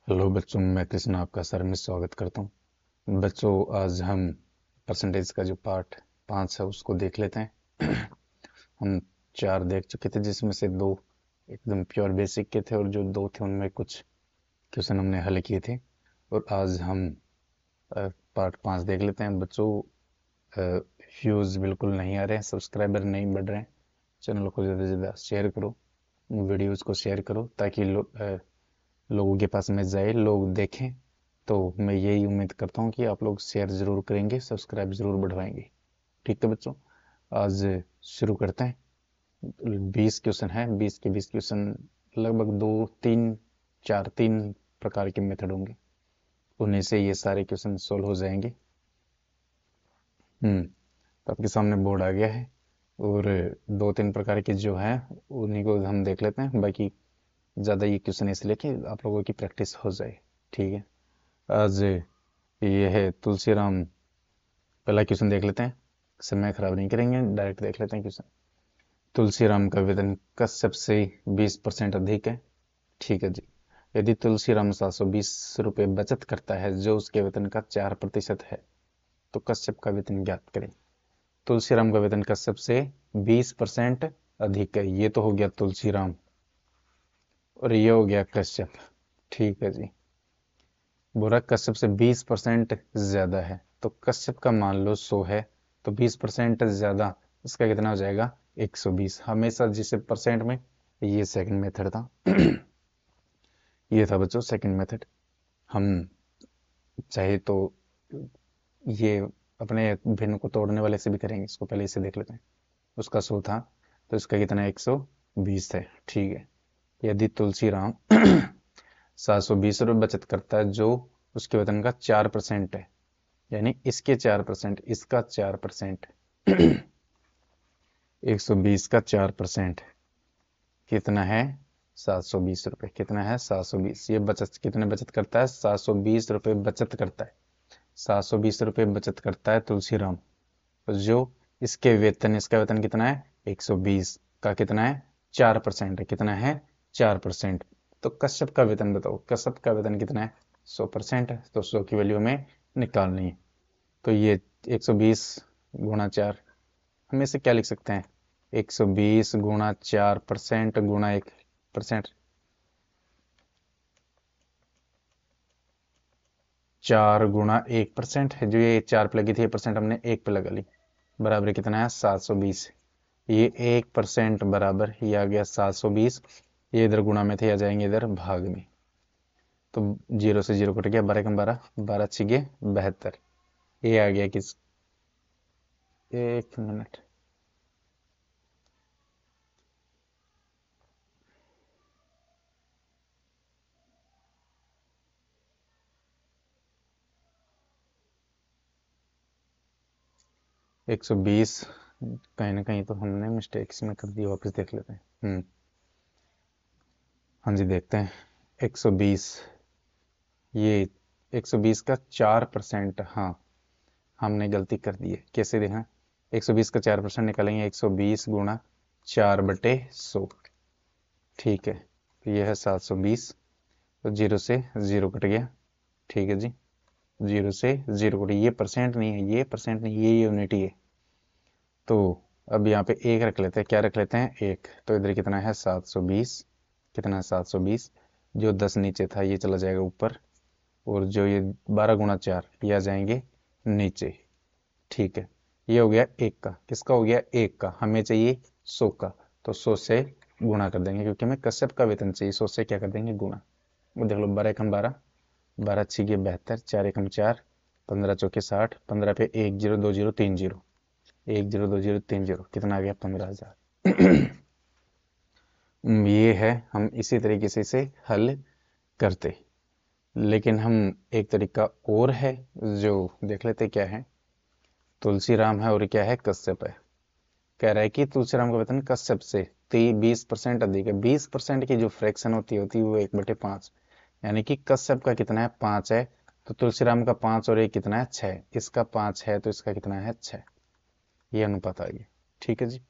Hello बच्चों, मैं कृष्ण आपका सर में स्वागत करता हूँ। बच्चों, आज हम परसेंटेज का जो पार्ट 5 है उसको देख लेते हैं। हम 4 देख चुके थे, जिसमें से 2 एकदम प्योर बेसिक के थे और जो 2 थे उनमें कुछ क्वेश्चन हमने हल किए थे। और आज हम पार्ट 5 देख लेते हैं। बच्चों, व्यूज़ बिल्कुल नहीं आ रहे हैं, सब्सक्राइबर नहीं बढ़ रहे हैं। चैनल को ज़्यादा से ज़्यादा शेयर करो, वीडियोज़ को शेयर करो ताकि लोगों के पास में जाए, लोग देखें। तो मैं यही उम्मीद करता हूँ कि आप लोग शेयर ज़रूर करेंगे, सब्सक्राइब ज़रूर बढ़वाएंगे। ठीक है बच्चों, आज शुरू करते हैं। 20 क्वेश्चन है, 20 के 20 क्वेश्चन लगभग 2 3 4 3 प्रकार के मेथड होंगे, उन्हीं से ये सारे क्वेश्चन सोल्व हो जाएंगे। तो आपके सामने बोर्ड आ गया है और 2 3 प्रकार के जो हैं उन्हीं को हम देख लेते हैं। बाकी ज़्यादा ये क्वेश्चन इसलिए कि आप लोगों की प्रैक्टिस हो जाए। ठीक है, आज ये है तुलसीराम। पहला क्वेश्चन देख लेते हैं, समय खराब नहीं करेंगे, डायरेक्ट देख लेते हैं क्वेश्चन। तुलसीराम का वेतन कश्यप से 20% अधिक है। ठीक है जी। यदि तुलसीराम 720 रुपये बचत करता है जो उसके वेतन का 4% है, तो कश्यप का वेतन ज्ञात करें। तुलसीराम का वेतन कश्यप से 20% अधिक है। ये तो हो गया तुलसीराम और ये हो गया कश्यप। ठीक है जी। बुरा कश्यप से 20% ज्यादा है, तो कश्यप का मान लो 100 है, तो 20% ज्यादा इसका कितना हो जाएगा? 120। हमेशा जिसे परसेंट में, ये सेकंड मेथड था। ये था बच्चों सेकंड मेथड। हम चाहे तो ये अपने भिन्न को तोड़ने वाले से भी करेंगे, इसको पहले इसे देख लेते हैं। उसका 100 था, तो इसका कितना 120 है। ठीक है। यदि तुलसीराम 720 रुपये बचत करता है जो उसके वेतन का 4% है, यानी इसके 4%, इसका 4%, 120 का 4% कितना है? 720 रुपये। कितना है? 720। ये बचत कितने बचत करता है? 720 रुपये बचत करता है। 720 रुपये बचत करता है तुलसीराम। तो जो इसके वेतन, इसका वेतन कितना है? 120 का कितना है? 4% है। कितना है? 4%। तो कश्यप का वेतन बताओ, कश्यप का वेतन कितना है? 100% है, तो 100 की वैल्यू में निकालनी है। तो ये 120 × 4, हम इसे क्या लिख सकते हैं? 120 × 4% गुणा 1%। 4 × 1% है, जो ये 4 पे लगी थी, ये परसेंट हमने 1 पे लगा ली। बराबर कितना है? 720। ये 1% बराबर, ये आ गया 720। ये इधर गुणा में थे, आ जाएंगे इधर भाग में। तो 0 से 0 कट गया, 12 × 12, 12×6 = 72। ये आ गया किस, एक मिनट, 120। कहीं ना कहीं तो हमने मिस्टेक्स में कर दी, वापस देख लेते हैं। हाँ जी, देखते हैं। 120, ये 120 का 4%, हाँ हमने गलती कर दी है। कैसे देखा? 120 का 4% निकालेंगे, 120 × 4/100। ठीक है, तो ये है 720। तो 0 से 0 कट गया। ठीक है जी, 0 से 0 कट, ये परसेंट नहीं है, ये परसेंट नहीं, ये यूनिट ही है। तो अब यहाँ पे एक रख लेते हैं। क्या रख लेते हैं? एक। तो इधर कितना है? 720। कितना है? 720। जो 10 नीचे था ये चला जाएगा ऊपर, और जो ये 12 × 4 ये आ जाएंगे नीचे। ठीक है, ये हो गया एक का। किसका हो गया? एक का। हमें चाहिए 100 का, तो 100 से गुणा कर देंगे, क्योंकि हमें कश्यप का वेतन चाहिए। 100 से क्या कर देंगे? गुणा। वो देख लो, 12 × 12, 12×6 = 72, 4×1 = 4, 15×4 = 60, 15 पे 1 0 2 0 3 0, 1 0 2 0 3 0, कितना आ गया? 15,000। ये है, हम इसी तरीके से इसे हल करते। लेकिन हम एक तरीका और है जो देख लेते क्या है। तुलसीराम है और क्या है? कश्यप है। कह रहा है कि तुलसीराम का वेतन कश्यप से 20% अधिक है। 20% की जो फ्रैक्शन होती है वो 1/5, यानी कि कश्यप का कितना है? 5 है, तो तुलसीराम का 5 और 1 कितना है? 6। इसका 5 है, तो इसका कितना है? 6। ये अनुपात आ गया। ठीक है जी।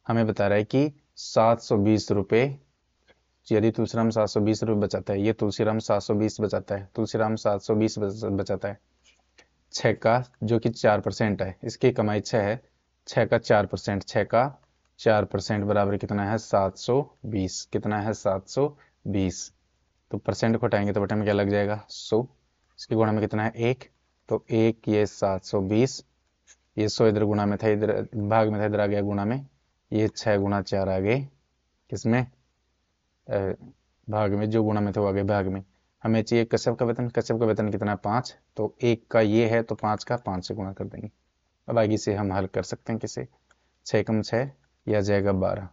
हमें बता रहा है कि 720 रुपये यदि तुलसीराम 720 रुपये बचाता है, ये तुलसीराम 720 बचाता है, तुलसीराम 720 बचाता है, 6 का जो कि 4% है, इसकी कमाई 6 है, 6 का 4%, 6 का 4% बराबर कितना है 720, कितना है 720। तो परसेंट को हटाएंगे तो बटे में क्या लग जाएगा 100, इसके गुणा में कितना है 1, तो 1 ये 720, ये 100 इधर गुणा में था, इधर भाग में था, इधर आ गया गुणा में, ये 6 गुणा 4 आ गए किसमें भाग में, जो गुणा में थे वो आ गए भाग में। हमें चाहिए कश्यप का वेतन, कश्यप का वेतन कितना है 5, तो 1 का ये है तो 5 का 5 से गुणा कर देंगे। अब आगे से हम हल कर सकते हैं किसे, 6 कम 6 यह जाएगा 12,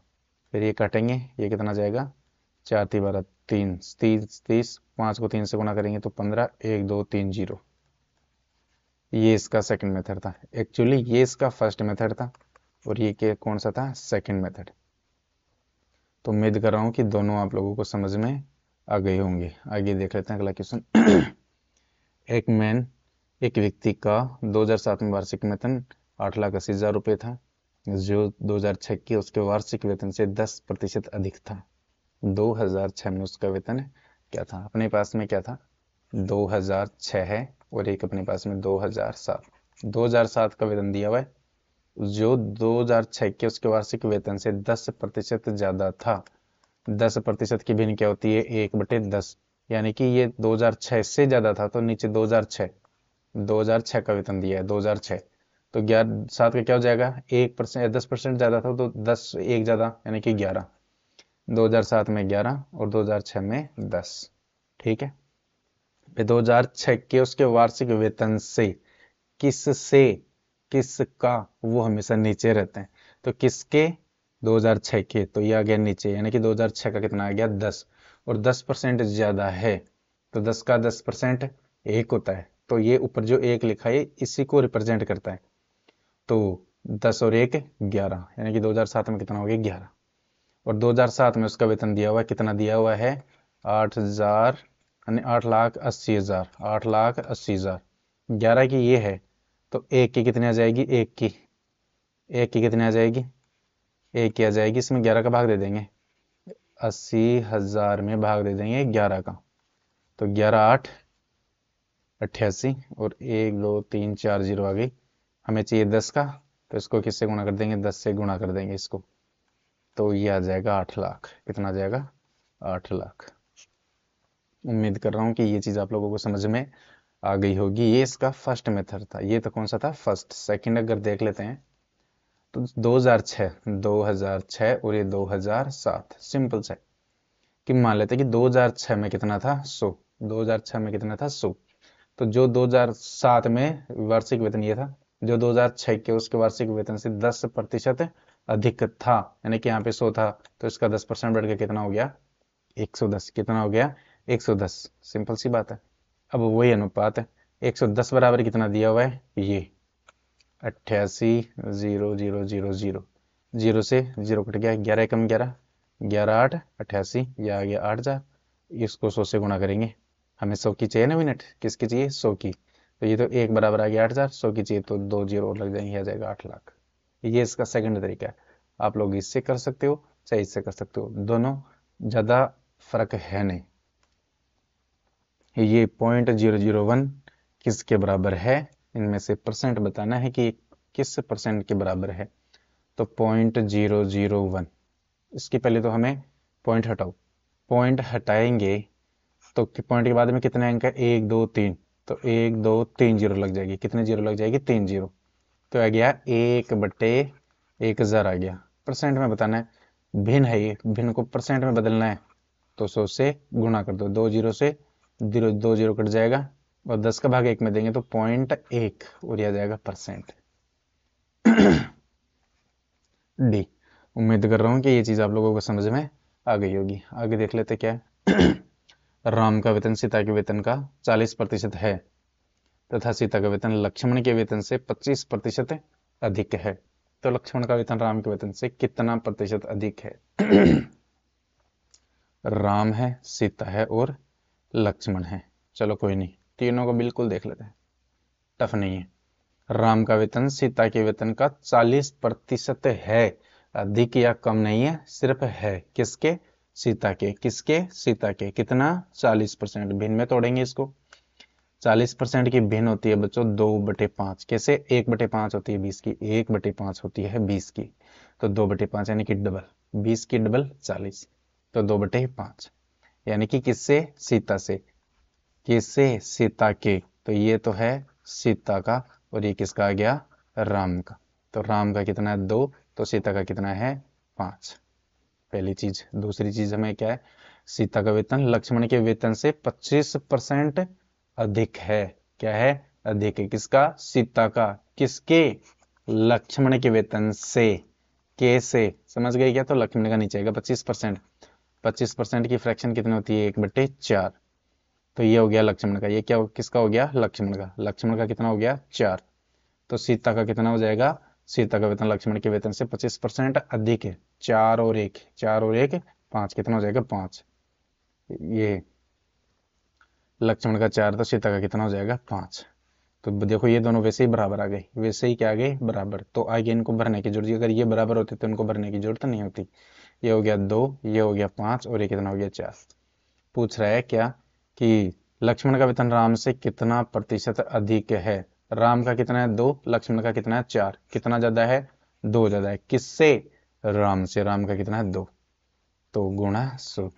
फिर ये काटेंगे, ये कितना जाएगा 4 3 12 30 30, 5 को 3 से गुणा करेंगे तो 15, 1 2 3 0। ये इसका सेकंड मेथड था, एक्चुअली ये इसका फर्स्ट मेथड था और ये के कौन सा था सेकंड मेथड। तो उम्मीद कर रहा हूँ कि दोनों आप लोगों को समझ में आ गए होंगे। आगे देख लेते हैं अगला क्वेश्चन। एक व्यक्ति का 2007 में वार्षिक वेतन 8,80,000 रुपये था, जो 2006 के उसके वार्षिक वेतन से 10% अधिक था। 2006 में उसका वेतन क्या था, अपने पास में क्या था 2006 है और एक अपने पास में 2007। 2007 का वेतन दिया हुआ है, जो 2006 के उसके वार्षिक वेतन से 10% ज्यादा था। 10% की भिन्न क्या होती है 1/10, यानी कि ये 2006 से ज्यादा था तो नीचे 2006 का वेतन दिया है 2006, तो 11 7 का क्या हो जाएगा 1%, 10% ज्यादा था तो 10 1 ज्यादा यानी कि 11, 2007 में 11 और 2006 में 10। ठीक है, 2006 के उसके वार्षिक वेतन से किसका वो हमेशा नीचे रहते हैं, तो किसके 2006 के, तो ये आ गया नीचे, यानी कि 2006 का कितना आ गया 10 और 10% ज्यादा है, तो 10 का 10% 1 होता है, तो ये ऊपर जो 1 लिखा है इसी को रिप्रेजेंट करता है, तो 10 और 1 11, यानी कि 2007 में कितना हो गया 11। और 2007 में उसका वेतन दिया हुआ है, कितना दिया हुआ है 8,000 यानी 8,80,000, 8,80,000, 11 की ये है तो 1 की कितनी आ जाएगी, 1 की कितनी आ जाएगी 1 की आ जाएगी, इसमें 11 का भाग दे देंगे, 80,000 में भाग दे देंगे 11 का, तो 11 8 88 और 1 2 3 4 0 आ गई। हमें चाहिए 10 का, तो इसको किससे गुणा कर देंगे 10 से गुणा कर देंगे इसको, तो ये आ जाएगा 8 लाख, कितना आ जाएगा 8 लाख। उम्मीद कर रहा हूँ कि ये चीज आप लोगों को समझ में आ गई होगी। ये इसका फर्स्ट मेथड था, ये तो कौन सा था फर्स्ट। सेकंड अगर देख लेते हैं तो 2006 और ये 2007, सिंपल से कि मान लेते हैं कि 2006 में कितना था 100, 2006 में कितना था 100, तो जो 2007 में वार्षिक वेतन ये था, जो 2006 के उसके वार्षिक वेतन से 10% अधिक था, यानी कि यहाँ पे 100 था तो इसका 10% बढ़ के कितना हो गया 110, कितना हो गया 110, सिंपल सी बात है। अब वही अनुपात है, 110 बराबर कितना दिया हुआ है ये 88,0,0,0,0, जीरो से जीरो कट गया, 11 एकम 11, 11 8 88, यह आ गया 8,000, इसको 100 से गुणा करेंगे, हमें 100 की चाहिए ना मिनट, किसकी चाहिए 100 की, तो ये तो एक बराबर आ गया 8,000, 100 की चाहिए तो 2 जीरो और लग जाएंगे, आ जाएगा 8 लाख। ये इसका सेकंड तरीका है, आप लोग इससे कर सकते हो चाहे इससे कर सकते हो, दोनों ज्यादा फर्क है नहीं। ये 0.001 किसके बराबर है, इनमें से परसेंट बताना है कि किस परसेंट के बराबर है, तो 0.001, इसके पहले तो हमें पॉइंट हटाओ, पॉइंट हटाएंगे तो पॉइंट के बाद में कितने अंक है 1 2 3, तो 1 2 3 जीरो लग जाएगी, कितने जीरो लग जाएगी 3 जीरो, तो आ गया 1/1000 आ गया। परसेंट में बताना है, भिन्न है ये, भिन्न को परसेंट में बदलना है तो 100 से गुणा कर दो, 2 जीरो से 2 जीरो कट जाएगा और 10 का भाग 1 में देंगे तो 0.1 और यह जाएगा परसेंट। डी। उम्मीद कर रहा हूँ कि ये चीज आप लोगों को समझ में आ गई होगी। आगे देख लेते क्या है। राम का वेतन सीता के वेतन का 40% है तथा सीता का वेतन लक्ष्मण के वेतन से 25% अधिक है, तो लक्ष्मण का वेतन राम के वेतन से कितना प्रतिशत अधिक है। राम है, सीता है और लक्ष्मण है, चलो कोई नहीं, तीनों को बिल्कुल देख लेते हैं, टफ नहीं है। राम का वेतन सीता के वेतन का 40% है, अधिक या कम नहीं है, सिर्फ है, किसके सीता के, किसके? सीता के। कितना? 40%। भिन्न में तोड़ेंगे इसको। 40% की भिन्न होती है बच्चों 2/5। कैसे? 1/5 होती है 20 की, 1/5 होती है 20 की, तो 2/5 यानी कि डबल, 20 की डबल 40, तो 2/5 यानी कि किससे? सीता से। किससे? सीता के। तो ये तो है सीता का, और ये किसका आ गया? राम का। तो राम का कितना है? 2, तो सीता का कितना है? 5। पहली चीज। दूसरी चीज हमें क्या है? सीता का वेतन लक्ष्मण के वेतन से 25% अधिक है। क्या है? अधिक है। किसका? सीता का। किसके? लक्ष्मण के वेतन से। कैसे? समझ गए क्या? तो लक्ष्मण का नीचे आएगा 25%। 25% की फ्रैक्शन कितनी होती है? 1/4। तो ये हो गया लक्ष्मण का। ये क्या किसका हो गया? लक्ष्मण का। लक्ष्मण का कितना हो गया? 4। तो सीता का कितना हो जाएगा? सीता का वेतन लक्ष्मण के वेतन से 25% अधिक है। 4 और 1, 4 और 1 5, कितना हो जाएगा? 5। ये लक्ष्मण का 4, तो सीता का कितना हो जाएगा? 5। तो देखो ये दोनों वैसे ही बराबर आ गए, वैसे ही क्या आ गए? बराबर। तो आगे इनको भरने की जरूरत, अगर ये बराबर होते तो इनको भरने की जरूरत नहीं होती। ये हो गया 2, ये हो गया 5, और ये कितना हो गया? 4। पूछ रहा है क्या कि लक्ष्मण का वेतन राम से कितना प्रतिशत अधिक है? राम का कितना है? 2, लक्ष्मण का कितना है? 4। कितना ज्यादा है? 2 ज्यादा है। किससे? राम से। राम का कितना है? 2, तो गुणा 100।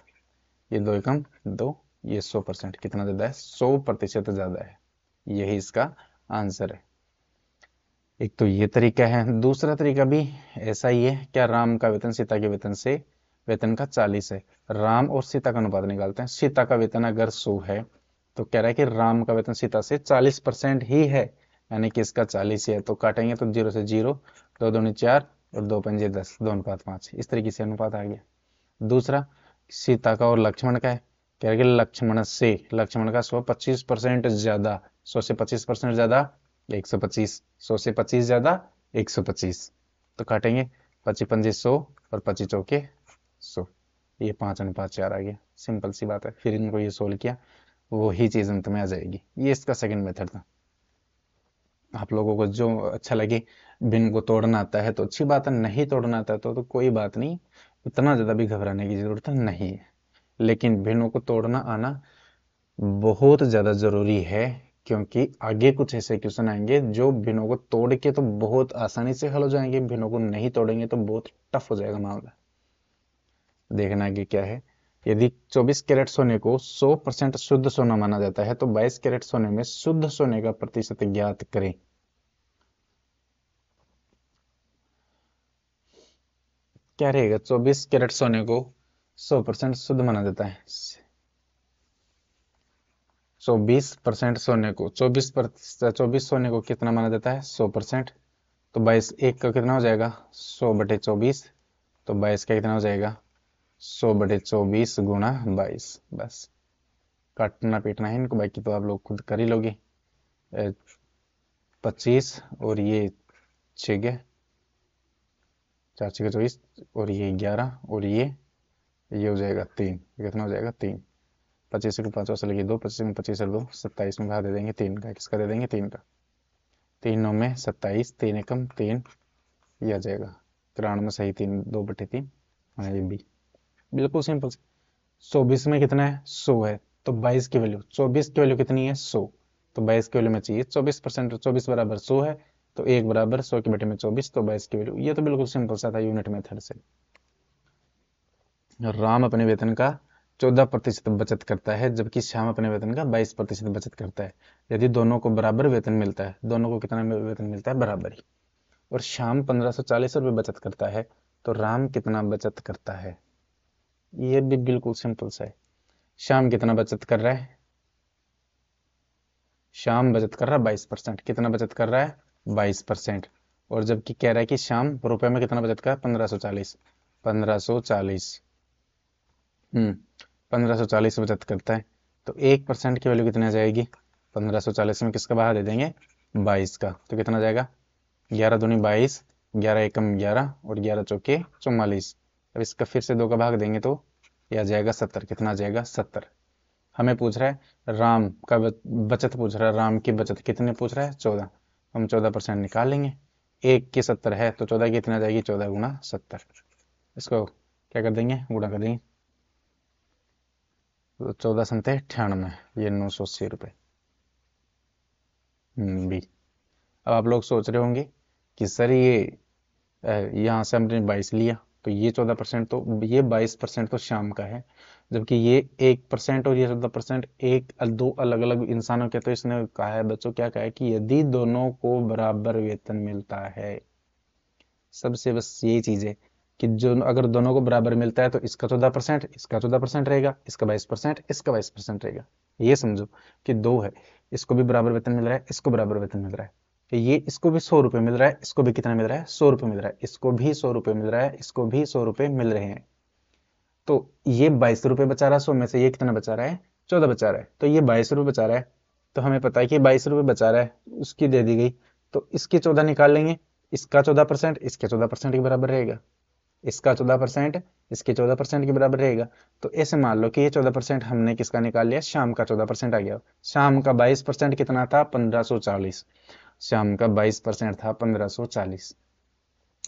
ये 2 एकम 2, ये 100%। कितना ज्यादा है? 100% ज्यादा है। यही इसका आंसर है। एक तो ये तरीका है, दूसरा तरीका भी ऐसा ही है। क्या? राम का वेतन सीता के वेतन से वेतन का 40 है। राम और सीता का अनुपात निकालते हैं। सीता का वेतन अगर 100 है, तो कह रहा है कि राम का वेतन सीता से 40% ही है, यानी कि इसका 40 ही है। तो काटेंगे तो 0 से 0, 2 दूनी 4 और 2 पंजे 10, 2 अनुपात 5। इस तरीके से अनुपात आ गया। दूसरा, सीता का और लक्ष्मण का है। कह रहा है कि लक्ष्मण का 125% ज्यादा। 100 से 25% ज्यादा 125, 100 से 25 ज्यादा 125। तो काटेंगे 25 पंजे 100 और 25 चौके 100। ये 5:4 आ गया। सिंपल सी बात है। फिर इनको ये सोल्व किया, वही चीज अंत में आ जाएगी। ये इसका सेकंड मेथड था। आप लोगों को जो अच्छा लगे, भिन्न को तोड़ना आता है तो अच्छी बात है, नहीं तोड़ना आता है तो कोई बात नहीं, इतना ज्यादा भी घबराने की जरूरत नहीं है। लेकिन भिन्नों को तोड़ना आना बहुत ज्यादा जरूरी है, क्योंकि आगे कुछ ऐसे क्वेश्चन आएंगे जो भिन्नों को तोड़ के तो बहुत आसानी से हल हो जाएंगे, भिन्नों को नहीं तोड़ेंगे तो बहुत टफ हो जाएगा मामला। देखना आगे क्या है। यदि 24 कैरेट सोने को 100% शुद्ध सोना माना जाता है, तो 22 कैरेट सोने में शुद्ध सोने का प्रतिशत ज्ञात करें। क्या रहेगा? 24 कैरेट सोने को 100% शुद्ध माना जाता है। 24% सोने को 24 सोने को कितना माना जाता है? 100%। तो 22 एक का कितना हो जाएगा? 100/24। तो 22 का कितना हो जाएगा? 100/24 गुणा 22। बस काटना पीटना है इनको, बाकी तो आप लोग खुद कर ही लोगे। 25 और ये 6 गया, 4×6 = 24, और ये 11, और ये हो जाएगा 3। ये कितना हो जाएगा? 3। 25 को 5 से लगी 2, 25 में 25 और 2 27 में कहा दे देंगे 3 का। किसका दे देंगे? 3 का। 3 9 में 27, 3 एकम 3, ये आ जाएगा 93 में सही 3, 2/3। हाँ ये भी बिल्कुल सिंपल। 24 में कितना है? 100 है। तो 22 की वैल्यू, 24 की वैल्यू कितनी है? 100। तो 22 की वैल्यू में चाहिए 24%, 24 बराबर 100 है, तो 1 बराबर 100 के बटे में 24, तो 22 की वैल्यू। ये तो बिल्कुल सिंपल सा था यूनिट मेथड से। राम अपने वेतन का 14% बचत करता है, जबकि श्याम अपने वेतन का 22% बचत करता है। यदि दोनों को बराबर वेतन मिलता है, दोनों को कितना वेतन मिलता है? बराबर ही। और श्याम 1540 रुपये बचत करता है, तो राम कितना बचत करता है? ये भी बिल्कुल सिंपल सा है। श्याम कितना बचत कर रहा है? श्याम बचत कर रहा है 22%। कितना बचत कर रहा है? 22%। और जबकि कह रहा है कि श्याम रुपए में कितना बचत कर रहा है? 1540। 1540। 1540 बचत करता है, तो 1% की वैल्यू कितनी आ जाएगी? 1540 में किसका भाग दे देंगे? 22 का। तो कितना जाएगा? 11 दूनी 22, 11 एकम 11, और 11 चौके 44। अब इसका फिर से 2 का भाग देंगे तो यह आ जाएगा 70। कितना आ जाएगा? 70। हमें पूछ रहा है राम का बचत पूछ रहा है। राम की बचत कितने पूछ रहा है? 14। हम 14% निकाल लेंगे। 1 की 70 है, तो 14 की कितना आ जाएगी? 14 गुणा 70। इसको क्या कर देंगे? गुणा कर देंगे। तो 14 संते 98, ये 980 रुपये। बी। अब आप लोग सोच रहे होंगे कि सर ये यहाँ से हमने 22 लिया, तो ये 14%, तो ये 22% तो शाम का है, जबकि ये 1% और ये 14% एक दो अलग अलग इंसानों के। तो इसने कहा है बच्चों, क्या कहा है कि यदि दोनों को बराबर वेतन मिलता है, सबसे बस यही चीज है कि जो अगर दोनों को बराबर मिलता है तो इसका 14%, इसका 14% रहेगा, इसका 22%, इसका 22% रहेगा। ये समझो कि दो है, इसको भी बराबर वेतन मिल रहा है, इसको बराबर वेतन मिल रहा है, तो ये इसको भी 100 रुपये मिल रहा है, इसको भी कितना मिल रहा है, 100 रुपये मिल रहा है, इसको भी 100 रुपये मिल रहा है, इसको भी 100 रुपये मिल रहे हैं। तो ये 22 रुपये बचा रहा है 100 में से, ये कितना बचा रहा है, 14 बचा रहा है, तो ये 22 रुपये बचा रहा है। तो हमें पता है कि 22 रुपये बचा रहा है, उसकी दे दी गई, तो इसके 14 निकाल लेंगे, इसका 14% इसके 14% के बराबर रहेगा, इसका 14% इसके 14% के बराबर रहेगा। तो ऐसे मान लो कि ये 14% हमने किसका निकाल लिया, शाम का 14% आ गया। शाम का 22% कितना था, 1540। शाम का 22% था 1540,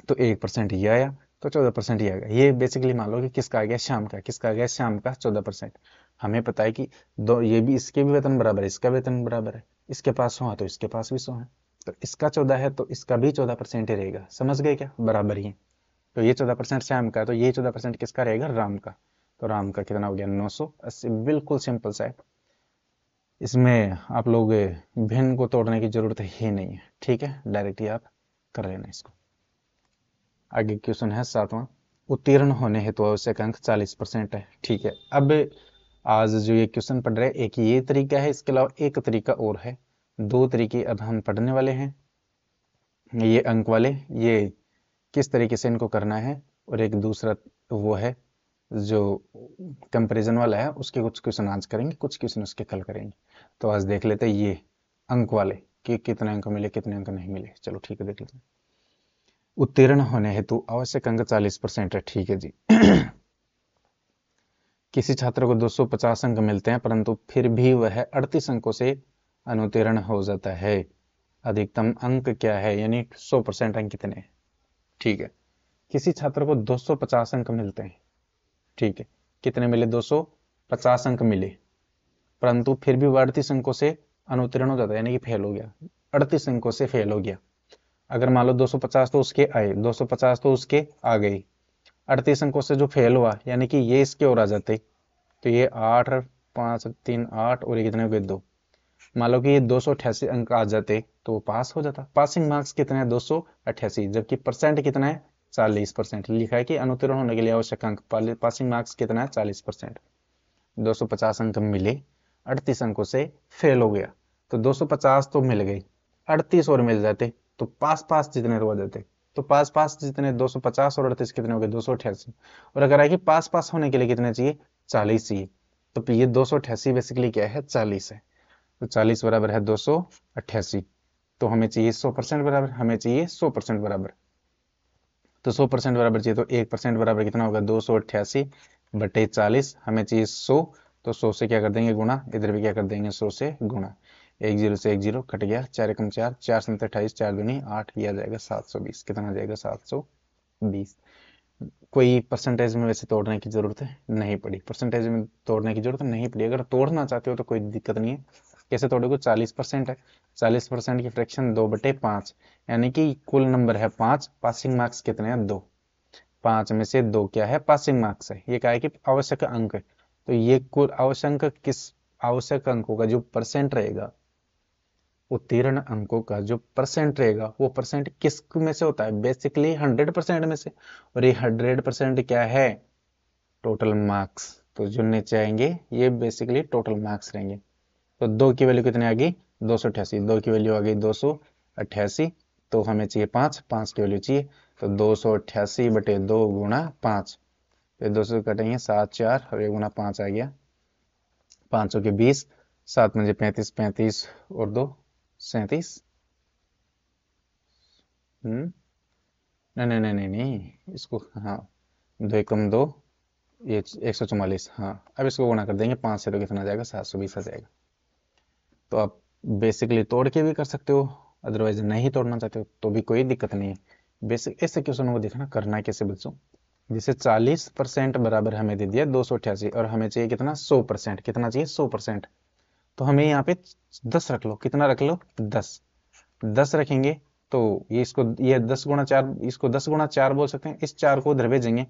तो 1% ये आया, तो 14% ये आ गया। ये बेसिकली मान लो कि किसका आ गया, शाम का। किसका आ गया, शाम का 14%। हमें पता है कि दो, ये भी इसके भी वेतन बराबर है, इसका वेतन बराबर है, इसके पास 100 है तो इसके पास भी 100 है, तो इसका 14 है तो इसका भी 14% ही रहेगा। समझ गए क्या, बराबर ही है। तो ये 14% श्याम का है, तो ये 14% किसका रहेगा, राम का। तो राम का कितना हो गया, 980। बिल्कुल सिंपल सा है, इसमें आप लोग भिन्न को तोड़ने की जरूरत ही नहीं है, ठीक है, डायरेक्ट ही आप कर लेना इसको। आगे क्वेश्चन है 7वां। उत्तीर्ण होने हेतु आवश्यक अंक 40% है, ठीक है। अब आज जो ये क्वेश्चन पढ़ रहे हैं, एक ये तरीका है, इसके अलावा एक तरीका और है। दो तरीके अब हम पढ़ने वाले हैं, ये अंक वाले, ये किस तरीके से इनको करना है, और एक दूसरा वो है जो कंपैरिजन वाला है, उसके कुछ क्वेश्चन आज करेंगे, कुछ क्वेश्चन उसके कल करेंगे। तो आज देख लेते हैं ये अंक वाले कि कितने अंक मिले कितने अंक नहीं मिले। चलो ठीक है, देख लेते हैं। उत्तीर्ण होने हेतु आवश्यक अंक 40% है, ठीक है जी। किसी छात्र को 250 अंक मिलते हैं, परंतु फिर भी वह 38 अंकों से अनुत्तीर्ण हो जाता है। अधिकतम अंक क्या है, यानी 100% अंक कितने हैं, ठीक है। किसी छात्र को 250 अंक मिलते हैं, ठीक है। कितने मिले, 250 अंक मिले, परंतु फिर भी वह 38 अंकों से अनुत्तीर्ण हो जाता है, यानी कि फेल हो गया, 38 अंकों से फेल हो गया। अगर मान लो 250 तो उसके आए, 250 तो उसके आ गई, 38 अंकों से जो फेल हुआ, यानी कि ये इसके और आ जाते, तो ये 8 5 3 8 और ये कितने हो गए, 2। मान लो कि ये 288 अंक आ जाते तो वो पास हो जाता। पासिंग मार्क्स कितने हैं, 288, जबकि परसेंट कितना है, 40%। लिखा है कि अनुत्तीर्ण होने के लिए आवश्यक अंक, पासिंग मार्क्स कितना है, 40%। 250 अंक मिले, 38 अंकों से फेल हो गया, तो 250 तो मिल गई, 38 और मिल जाते तो पास पास जितने हो जाते। तो पास पास जितने, 250 और 38 कितने हो गए, 288। और अगर है कि पास पास होने के लिए कितने चाहिए, 40 चाहिए। तो ये 288 बेसिकली क्या है, 40 है। तो 40 बराबर है 288। तो हमें चाहिए 100% बराबर, हमें चाहिए 100% बराबर। तो 100% बराबर चाहिए, तो 1% बराबर कितना होगा, 288 बटे 40। हमें चाहिए 100, तो 100 से क्या कर देंगे, गुणा। इधर भी क्या कर देंगे, 100 से गुणा। एक जीरो से एक जीरो कट गया, 4 एकम 4, 4 सत्ते 28, 4 दूनी 8, ये आ जाएगा 720। कितना आ जाएगा, 720। कोई परसेंटेज में वैसे तोड़ने की जरूरत है नहीं पड़ी, परसेंटेज में तोड़ने की जरूरत नहीं पड़ी। अगर तोड़ना चाहते हो तो कोई दिक्कत नहीं है। कैसे तोड़ोगे, 40% है, 40% की फ्रैक्शन 2/5, यानी कि कुल नंबर है 5, पासिंग मार्क्स कितने हैं, 2। 5 में से 2 क्या है, पासिंग मार्क्स है। ये क्या है कि आवश्यक अंक है, तो ये कुल आवश्यक किस, आवश्यक अंकों का जो परसेंट रहेगा, उत्तीर्ण अंकों का जो परसेंट रहेगा, वो परसेंट किस में से होता है, बेसिकली 100% में से। और ये 100% क्या है, टोटल मार्क्स। तो जो नीचे आएंगे ये बेसिकली टोटल मार्क्स रहेंगे। तो 2 की वैल्यू कितने आ गई, 288। 2 की वैल्यू आ गई 288, तो हमें चाहिए 5, 5 की वैल्यू चाहिए। तो 288 बटे 2 गुणा 5, फिर 200 कटेंगे, 7 4 और 1 गुणा 5 आ गया 500 के 20, 7 मुझे 35, 35 और 2 37। नहीं नहीं नहीं नहीं नहीं, इसको हाँ, 2 एकम 2, ये 144। हाँ, अब इसको गुणा कर देंगे 5 से, तो कितना आ जाएगा, 720 आ जाएगा। तो आप बेसिकली तोड़ के भी कर सकते हो, अदरवाइज नहीं तोड़ना चाहते हो तो भी कोई दिक्कत नहीं है। बेसिक ऐसे क्वेश्चन को देखना करना है कैसे बच्चों, जिसे 40% बराबर हमें दे दिया 288 और हमें चाहिए कितना 100%, कितना चाहिए 100%। तो हमें यहाँ पे 10 रख लो, कितना रख लो 10, 10 रखेंगे तो ये इसको ये 10 गुणा 4, इसको 10 गुणा 4 बोल सकते हैं। इस 4 को उधर भेजेंगे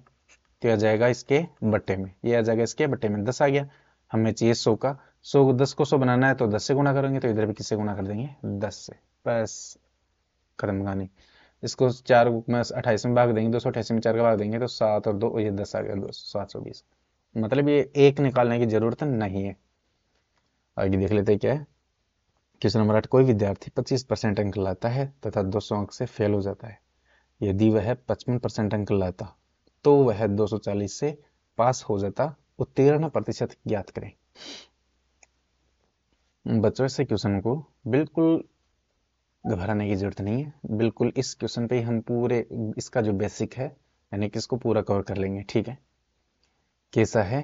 तो आ जाएगा इसके बट्टे में, ये आ जाएगा इसके बट्टे में, 10 आ गया। हमें चाहिए 100 का, 100 10 को 100 बनाना है तो 10 से गुणा करेंगे, तो इधर भी किससे गुणा कर देंगे 10 से, बस खत्म कहानी। इसको 4 में 28 में भाग देंगे, 288 में 4 का भाग देंगे तो 7 और 2 ये 10 आ गया, 720। मतलब ये एक निकालने की जरूरत नहीं है। आगे देख लेते हैं क्या है। क्वेश्चन नंबर 8, कोई विद्यार्थी 25% अंक लाता है तथा 200 अंक से फेल हो जाता है। यदि वह 55% अंक लाता तो वह 240 से पास हो जाता, उत्तीर्ण प्रतिशत ज्ञात करें। बच्चों से क्वेश्चन को बिल्कुल घबराने की जरूरत नहीं है, बिल्कुल इस क्वेश्चन पे हम पूरे इसका जो बेसिक है यानी कि इसको पूरा कवर कर लेंगे, ठीक है। कैसा है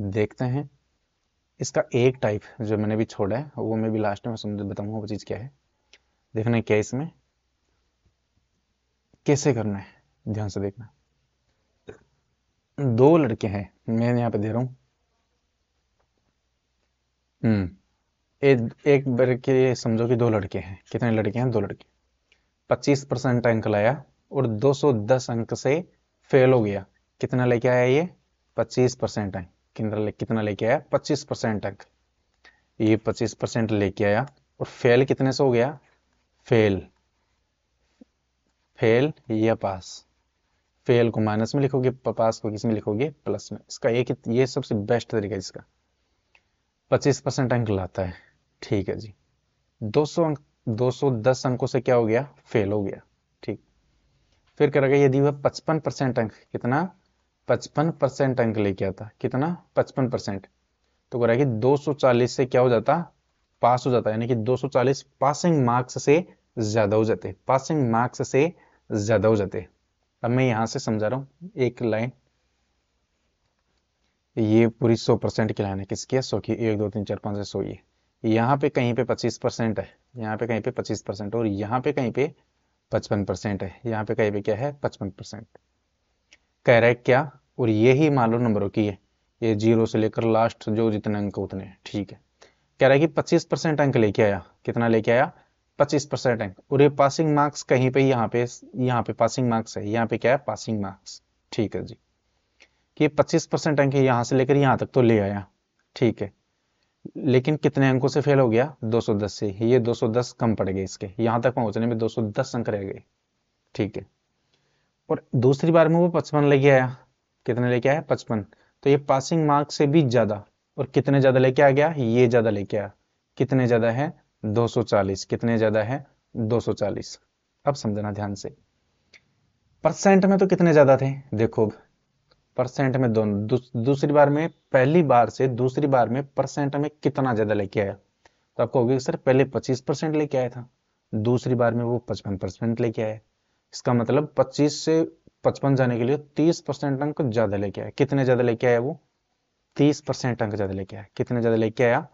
देखते हैं। इसका एक टाइप जो मैंने भी छोड़ा है वो मैं भी लास्ट में समझ बताऊंगा वो चीज क्या है। देखना है क्या इसमें कैसे करना है, ध्यान से देखना। दो लड़के हैं, मैं यहाँ पे दे रहा हूँ। एक बार के समझो कि दो लड़के हैं, कितने लड़के हैं, दो लड़के। 25% अंक लाया और 210 अंक से फेल हो गया। कितना लेके आया ये 25% अंक, कितना लेके आया 25% अंक। ये 25% लेके आया और फेल कितने से हो गया, फेल, फेल या पास। फेल को माइनस में लिखोगे, पास को किस में लिखोगे, प्लस में। इसका एक ये सबसे बेस्ट तरीका है इसका। 25% अंक लाता है, ठीक है जी। 200 अंक, 210 अंकों से क्या हो गया, फेल हो गया, ठीक। फिर करेगा यदि वह 55% अंक, कितना 55% अंक लेके आता, कितना 55%, तो करेगा कि 240 से क्या हो जाता, पास हो जाता, यानी कि 240 पासिंग मार्क्स से ज्यादा हो जाते, पासिंग मार्क्स से ज्यादा हो जाते। अब मैं यहां से समझा रहा हूं एक लाइन, ये पूरी 100% की लाइन है, किसकी है, 100 की, 1 2 3 4 5 6 100। ये यहाँ पे कहीं पे 25% है, यहाँ पे कहीं पे 25% और यहाँ पे कहीं पे 55% है, यहाँ पे कहीं पे क्या है 55%। कह रहा है क्या, और ये ही मान लो नंबरों की है, ये 0 से लेकर लास्ट जो जितने अंक उतने हैं, ठीक है। कह रहा है कि 25% अंक लेके आया, कितना लेके आया 25% अंक, और ये पासिंग मार्क्स कहीं पे यहाँ पे पासिंग मार्क्स है, यहाँ पे क्या है पासिंग मार्क्स, ठीक है जी। कि 25% अंक यहाँ से लेकर यहाँ तक तो ले आया, ठीक है। लेकिन कितने अंकों से फेल हो गया, 210 से। ये 210 कम पड़ गए इसके, यहां तक पहुंचने में 210 अंक रह गए, ठीक है। और दूसरी बार में वो 55 लेके आया, कितने लेके आया 55, तो ये पासिंग मार्क से भी ज्यादा, और कितने ज्यादा लेके आ गया, ये ज्यादा लेके आया, कितने ज्यादा है 240, कितने ज्यादा है 240। अब समझना ध्यान से, परसेंट में तो कितने ज्यादा थे, देखो परसेंट में दोनों दूसरी बार में, पहली बार से दूसरी बार में परसेंट में कितना ज्यादा लेके आया, तो आपको होगी सर पहले 25% लेके आया था, दूसरी बार में वो 55% लेके आया। इसका मतलब 25 से 55 जाने के लिए 30% अंक ज्यादा लेके आया। कितने ज्यादा लेके आया वो, 30% अंक ज्यादा लेके आया। कितने ज्यादा लेके आया,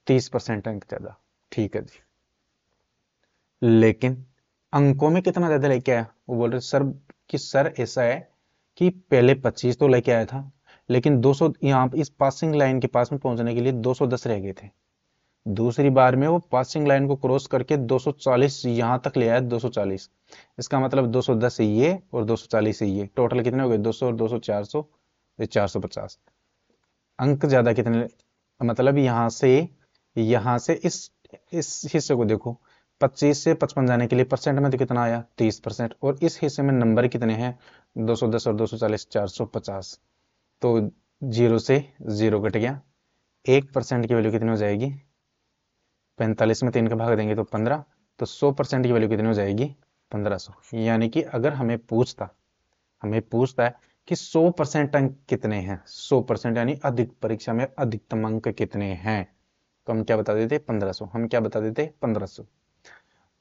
30% अंक ज्यादा, ठीक है जी। लेकिन अंकों में कितना ज्यादा लेके आया, वो बोल रहे सर कि सर ऐसा है कि पहले 25 तो लेके आया था, लेकिन 200 यहाँ इस पासिंग लाइन के पास में पहुंचने के लिए 210 रह गए थे। दूसरी बार में वो पासिंग लाइन को क्रॉस करके 240 यहां तक ले आया, 240। इसका मतलब 210 से ये और 240 से ये टोटल कितने हो गए, 200 और 200 400, 450 अंक ज्यादा। कितने मतलब यहां से इस हिस्से को देखो, 25 से 55 जाने के लिए परसेंट में तो कितना आया 30%, और इस हिस्से में नंबर कितने हैं 210 और 240 450। तो 0 से 0 कट गया, 1% की वैल्यू कितनी हो जाएगी, 45 में 3 का भाग देंगे तो 15, तो 100% की वैल्यू कितनी हो जाएगी 1500। यानी कि अगर हमें पूछता है कि 100% अंक कितने हैं, 100% यानी अधिक परीक्षा में अधिकतम अंक कितने हैं, तो हम क्या बता देते 1500, हम क्या बता देते 1500।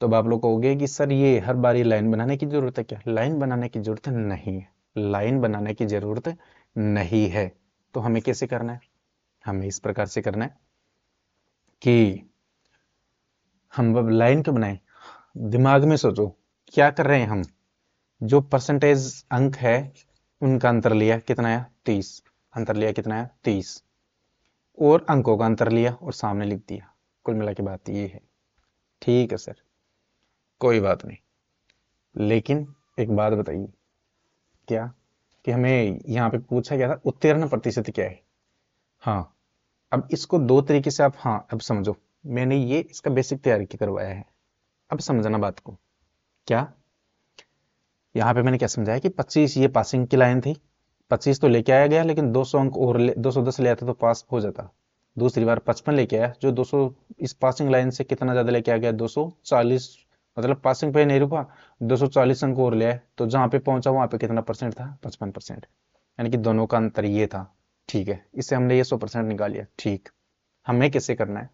तो अब आप लोग कहोगे कि सर ये हर बार ये लाइन बनाने की जरूरत है क्या, लाइन बनाने की जरूरत नहीं है, लाइन बनाने की जरूरत नहीं है। तो हमें कैसे करना है, हमें इस प्रकार से करना है कि हम अब लाइन क्यों बनाए, दिमाग में सोचो क्या कर रहे हैं हम, जो परसेंटेज अंक है उनका अंतर लिया, कितना आया 30, अंतर लिया कितना आया 30, और अंकों का अंतर लिया और सामने लिख दिया। कुल मिला के बात ये है। ठीक है सर, कोई बात नहीं। लेकिन एक बात बताइए, क्या कि हमें यहाँ पे पूछा गया था उत्तीर्ण प्रतिशत क्या है। हाँ, अब इसको दो तरीके से आप, हाँ अब समझो, मैंने ये इसका बेसिक तैयारी करवाया है। अब समझना बात को, क्या यहाँ पे मैंने क्या समझाया कि 25 ये पासिंग की लाइन थी, 25 तो लेके आया गया, लेकिन 200 अंक और 210 ले आता तो पास हो जाता। दूसरी बार 55 लेके आया, जो 200 इस पासिंग लाइन से कितना ज्यादा लेके आ गया 240, मतलब पासिंग पे नहीं रुका, 240 अंक और ले आए, तो जहां पे पहुंचा वहां पे कितना परसेंट था 55%, यानी कि दोनों का अंतर ये था। ठीक है, इससे हमने ये 100% निकाल लिया। ठीक, हमें कैसे करना है,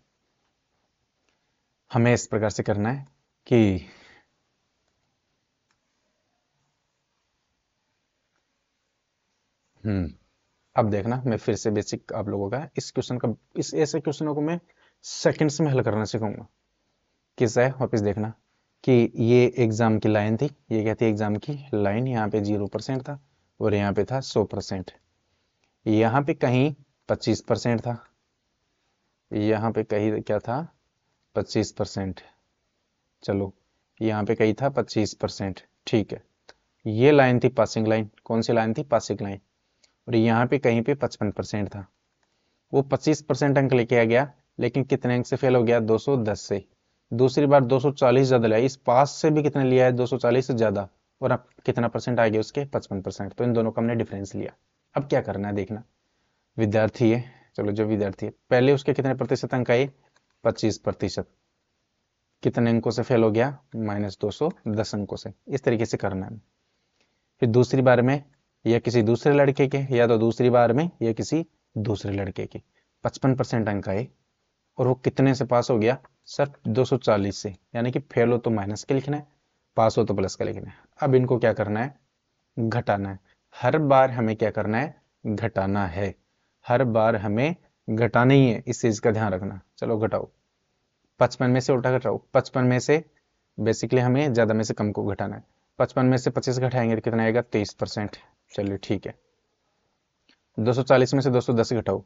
हमें इस प्रकार से करना है कि अब देखना, मैं फिर से बेसिक आप लोगों का इस क्वेश्चन का, इस ऐसे क्वेश्चनों को मैं सेकंड्स में हल करना सिखाऊंगा। कैसा है वापस देखना कि ये एग्जाम की लाइन थी, ये क्या थी एग्जाम की लाइन, यहाँ पे 0% था और यहाँ पे था 100%, यहाँ पे कहीं 25% था, यहाँ पे कहीं क्या था 25%, चलो यहाँ पे कहीं था 25%। ठीक है, ये लाइन थी पासिंग लाइन, कौन सी लाइन थी पासिंग लाइन, और यहाँ पे कहीं पे 55% था। वो 25% अंक लेके आ गया, लेकिन कितने अंक से फेल हो गया 210 से। दूसरी बार 240 ज्यादा लिया, इस पास से भी कितने लिया है 240 से ज्यादा, और अब कितना परसेंट आ गया उसके 55%, तो इन दोनों का हमने डिफरेंस लिया। अब क्या करना है देखना, विद्यार्थी है, चलो जो विद्यार्थी है पहले उसके कितने प्रतिशत अंक आए 25%, कितने अंकों से फेल हो गया -210 अंकों से। इस तरीके से करना है। फिर दूसरी बार में या किसी दूसरे लड़के के, या तो दूसरी बार में या किसी दूसरे लड़के के 55% अंक आए, और वो कितने से पास हो गया सर 240 से, यानी कि फेल हो तो माइनस के लिखना है, पास हो तो प्लस का लिखना है। अब इनको क्या करना है, घटाना है। हर बार हमें क्या करना है, घटाना है, हर बार हमें घटाना ही है, इस चीज का ध्यान रखना। चलो घटाओ, 55 में से उल्टा घटाओ, 55 में से बेसिकली हमें ज्यादा में से कम को घटाना है। 55 में से 25 घटाएंगे तो कितना आएगा 23%। चलिए ठीक है, 240 में से 210 घटाओ,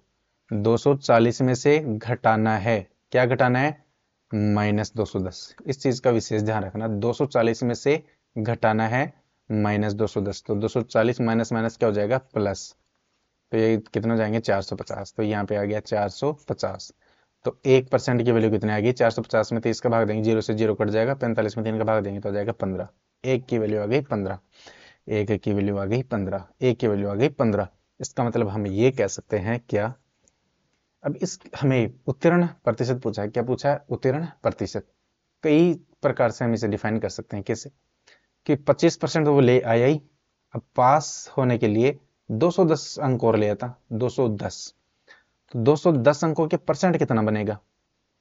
240 में से घटाना है, क्या घटाना है -210। इस चीज का विशेष ध्यान रखना, 240 में से घटाना है -210, तो 240 माइनस माइनस क्या हो जाएगा प्लस, तो ये कितना हो जाएंगे 450, तो यहाँ पे आ गया 450। तो 1% की वैल्यू कितनी आ गई 450 में 30 का भाग देंगे, 0 से 0 कट जाएगा, 45 में 3 का भाग देंगे तो हो जाएगा 15। एक की वैल्यू आ गई 15, एक की वैल्यू आ गई 15, एक की वैल्यू आ गई 15। इसका मतलब हम ये कह सकते हैं क्या, अब इस हमें उत्तीर्ण प्रतिशत पूछा है, क्या पूछा है उत्तीर्ण प्रतिशत। कई प्रकार से हम इसे डिफाइन कर सकते हैं, कैसे कि 25% वो ले आया ही, अब पास होने के लिए 210 अंक और ले आता 210, तो 210 अंकों के परसेंट कितना बनेगा,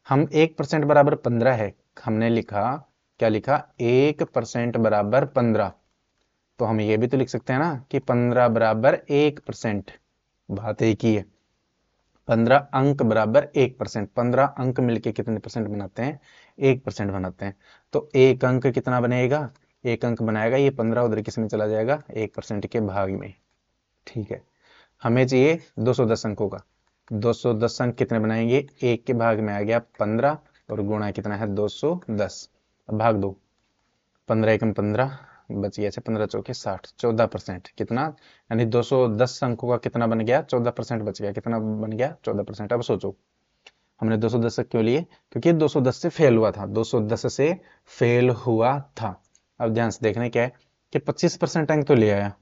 हम 1% बराबर 15 है, हमने लिखा क्या लिखा 1% बराबर 15, तो हम ये भी तो लिख सकते हैं ना कि 15 बराबर 1%, बात एक ही है। 15 अंक बराबर 1%, 15 अंक मिलके कितने परसेंट बनाते हैं 1% बनाते हैं, तो एक अंक कितना बनेगा, एक अंक बनाएगा ये 15, उधर किस में चला जाएगा 1% के भाग में। ठीक है, हमें चाहिए 210 अंकों का, 210 अंक कितने बनाएंगे, एक के भाग में आ गया 15 और गुणा कितना है 210, अब भाग दो, 15 एकम 15 बच गया, 15 चौके 60, 14% कितना, यानी 210 अंकों का कितना बन गया 14% बच गया, कितना बन गया 14%। अब सोचो हमने 210 क्यों लिए, क्योंकि 210 से फेल हुआ था, 210 से फेल हुआ था। अब ध्यान से देखना क्या है कि 25% अंक तो ले आया,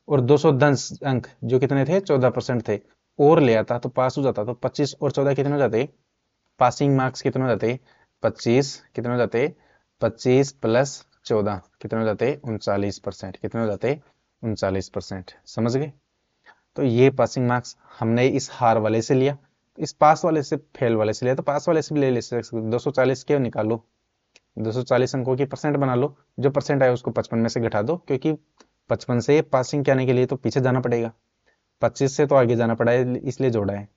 और 210 अंक जो कितने थे 14% थे और ले आता तो पास हो जाता, तो 25 और 14 कितने हो जाते, पासिंग मार्क्स कितने हो जाते 25, कितने हो जाते 25 प्लस 14 कितने हो जाते 39%, कितने हो जाते 39%। समझ गए, तो ये पासिंग मार्क्स हमने इस हार वाले से लिया, इस पास वाले से फेल वाले से लिया, तो पास वाले से भी ले सकते, 240 के निकालो, 240 अंकों की परसेंट बना लो, जो परसेंट आया उसको 55 में से घटा दो, क्योंकि 55 से पासिंग के आने के लिए तो पीछे जाना पड़ेगा, 25 से तो आगे जाना पड़ा है इसलिए जोड़ा है,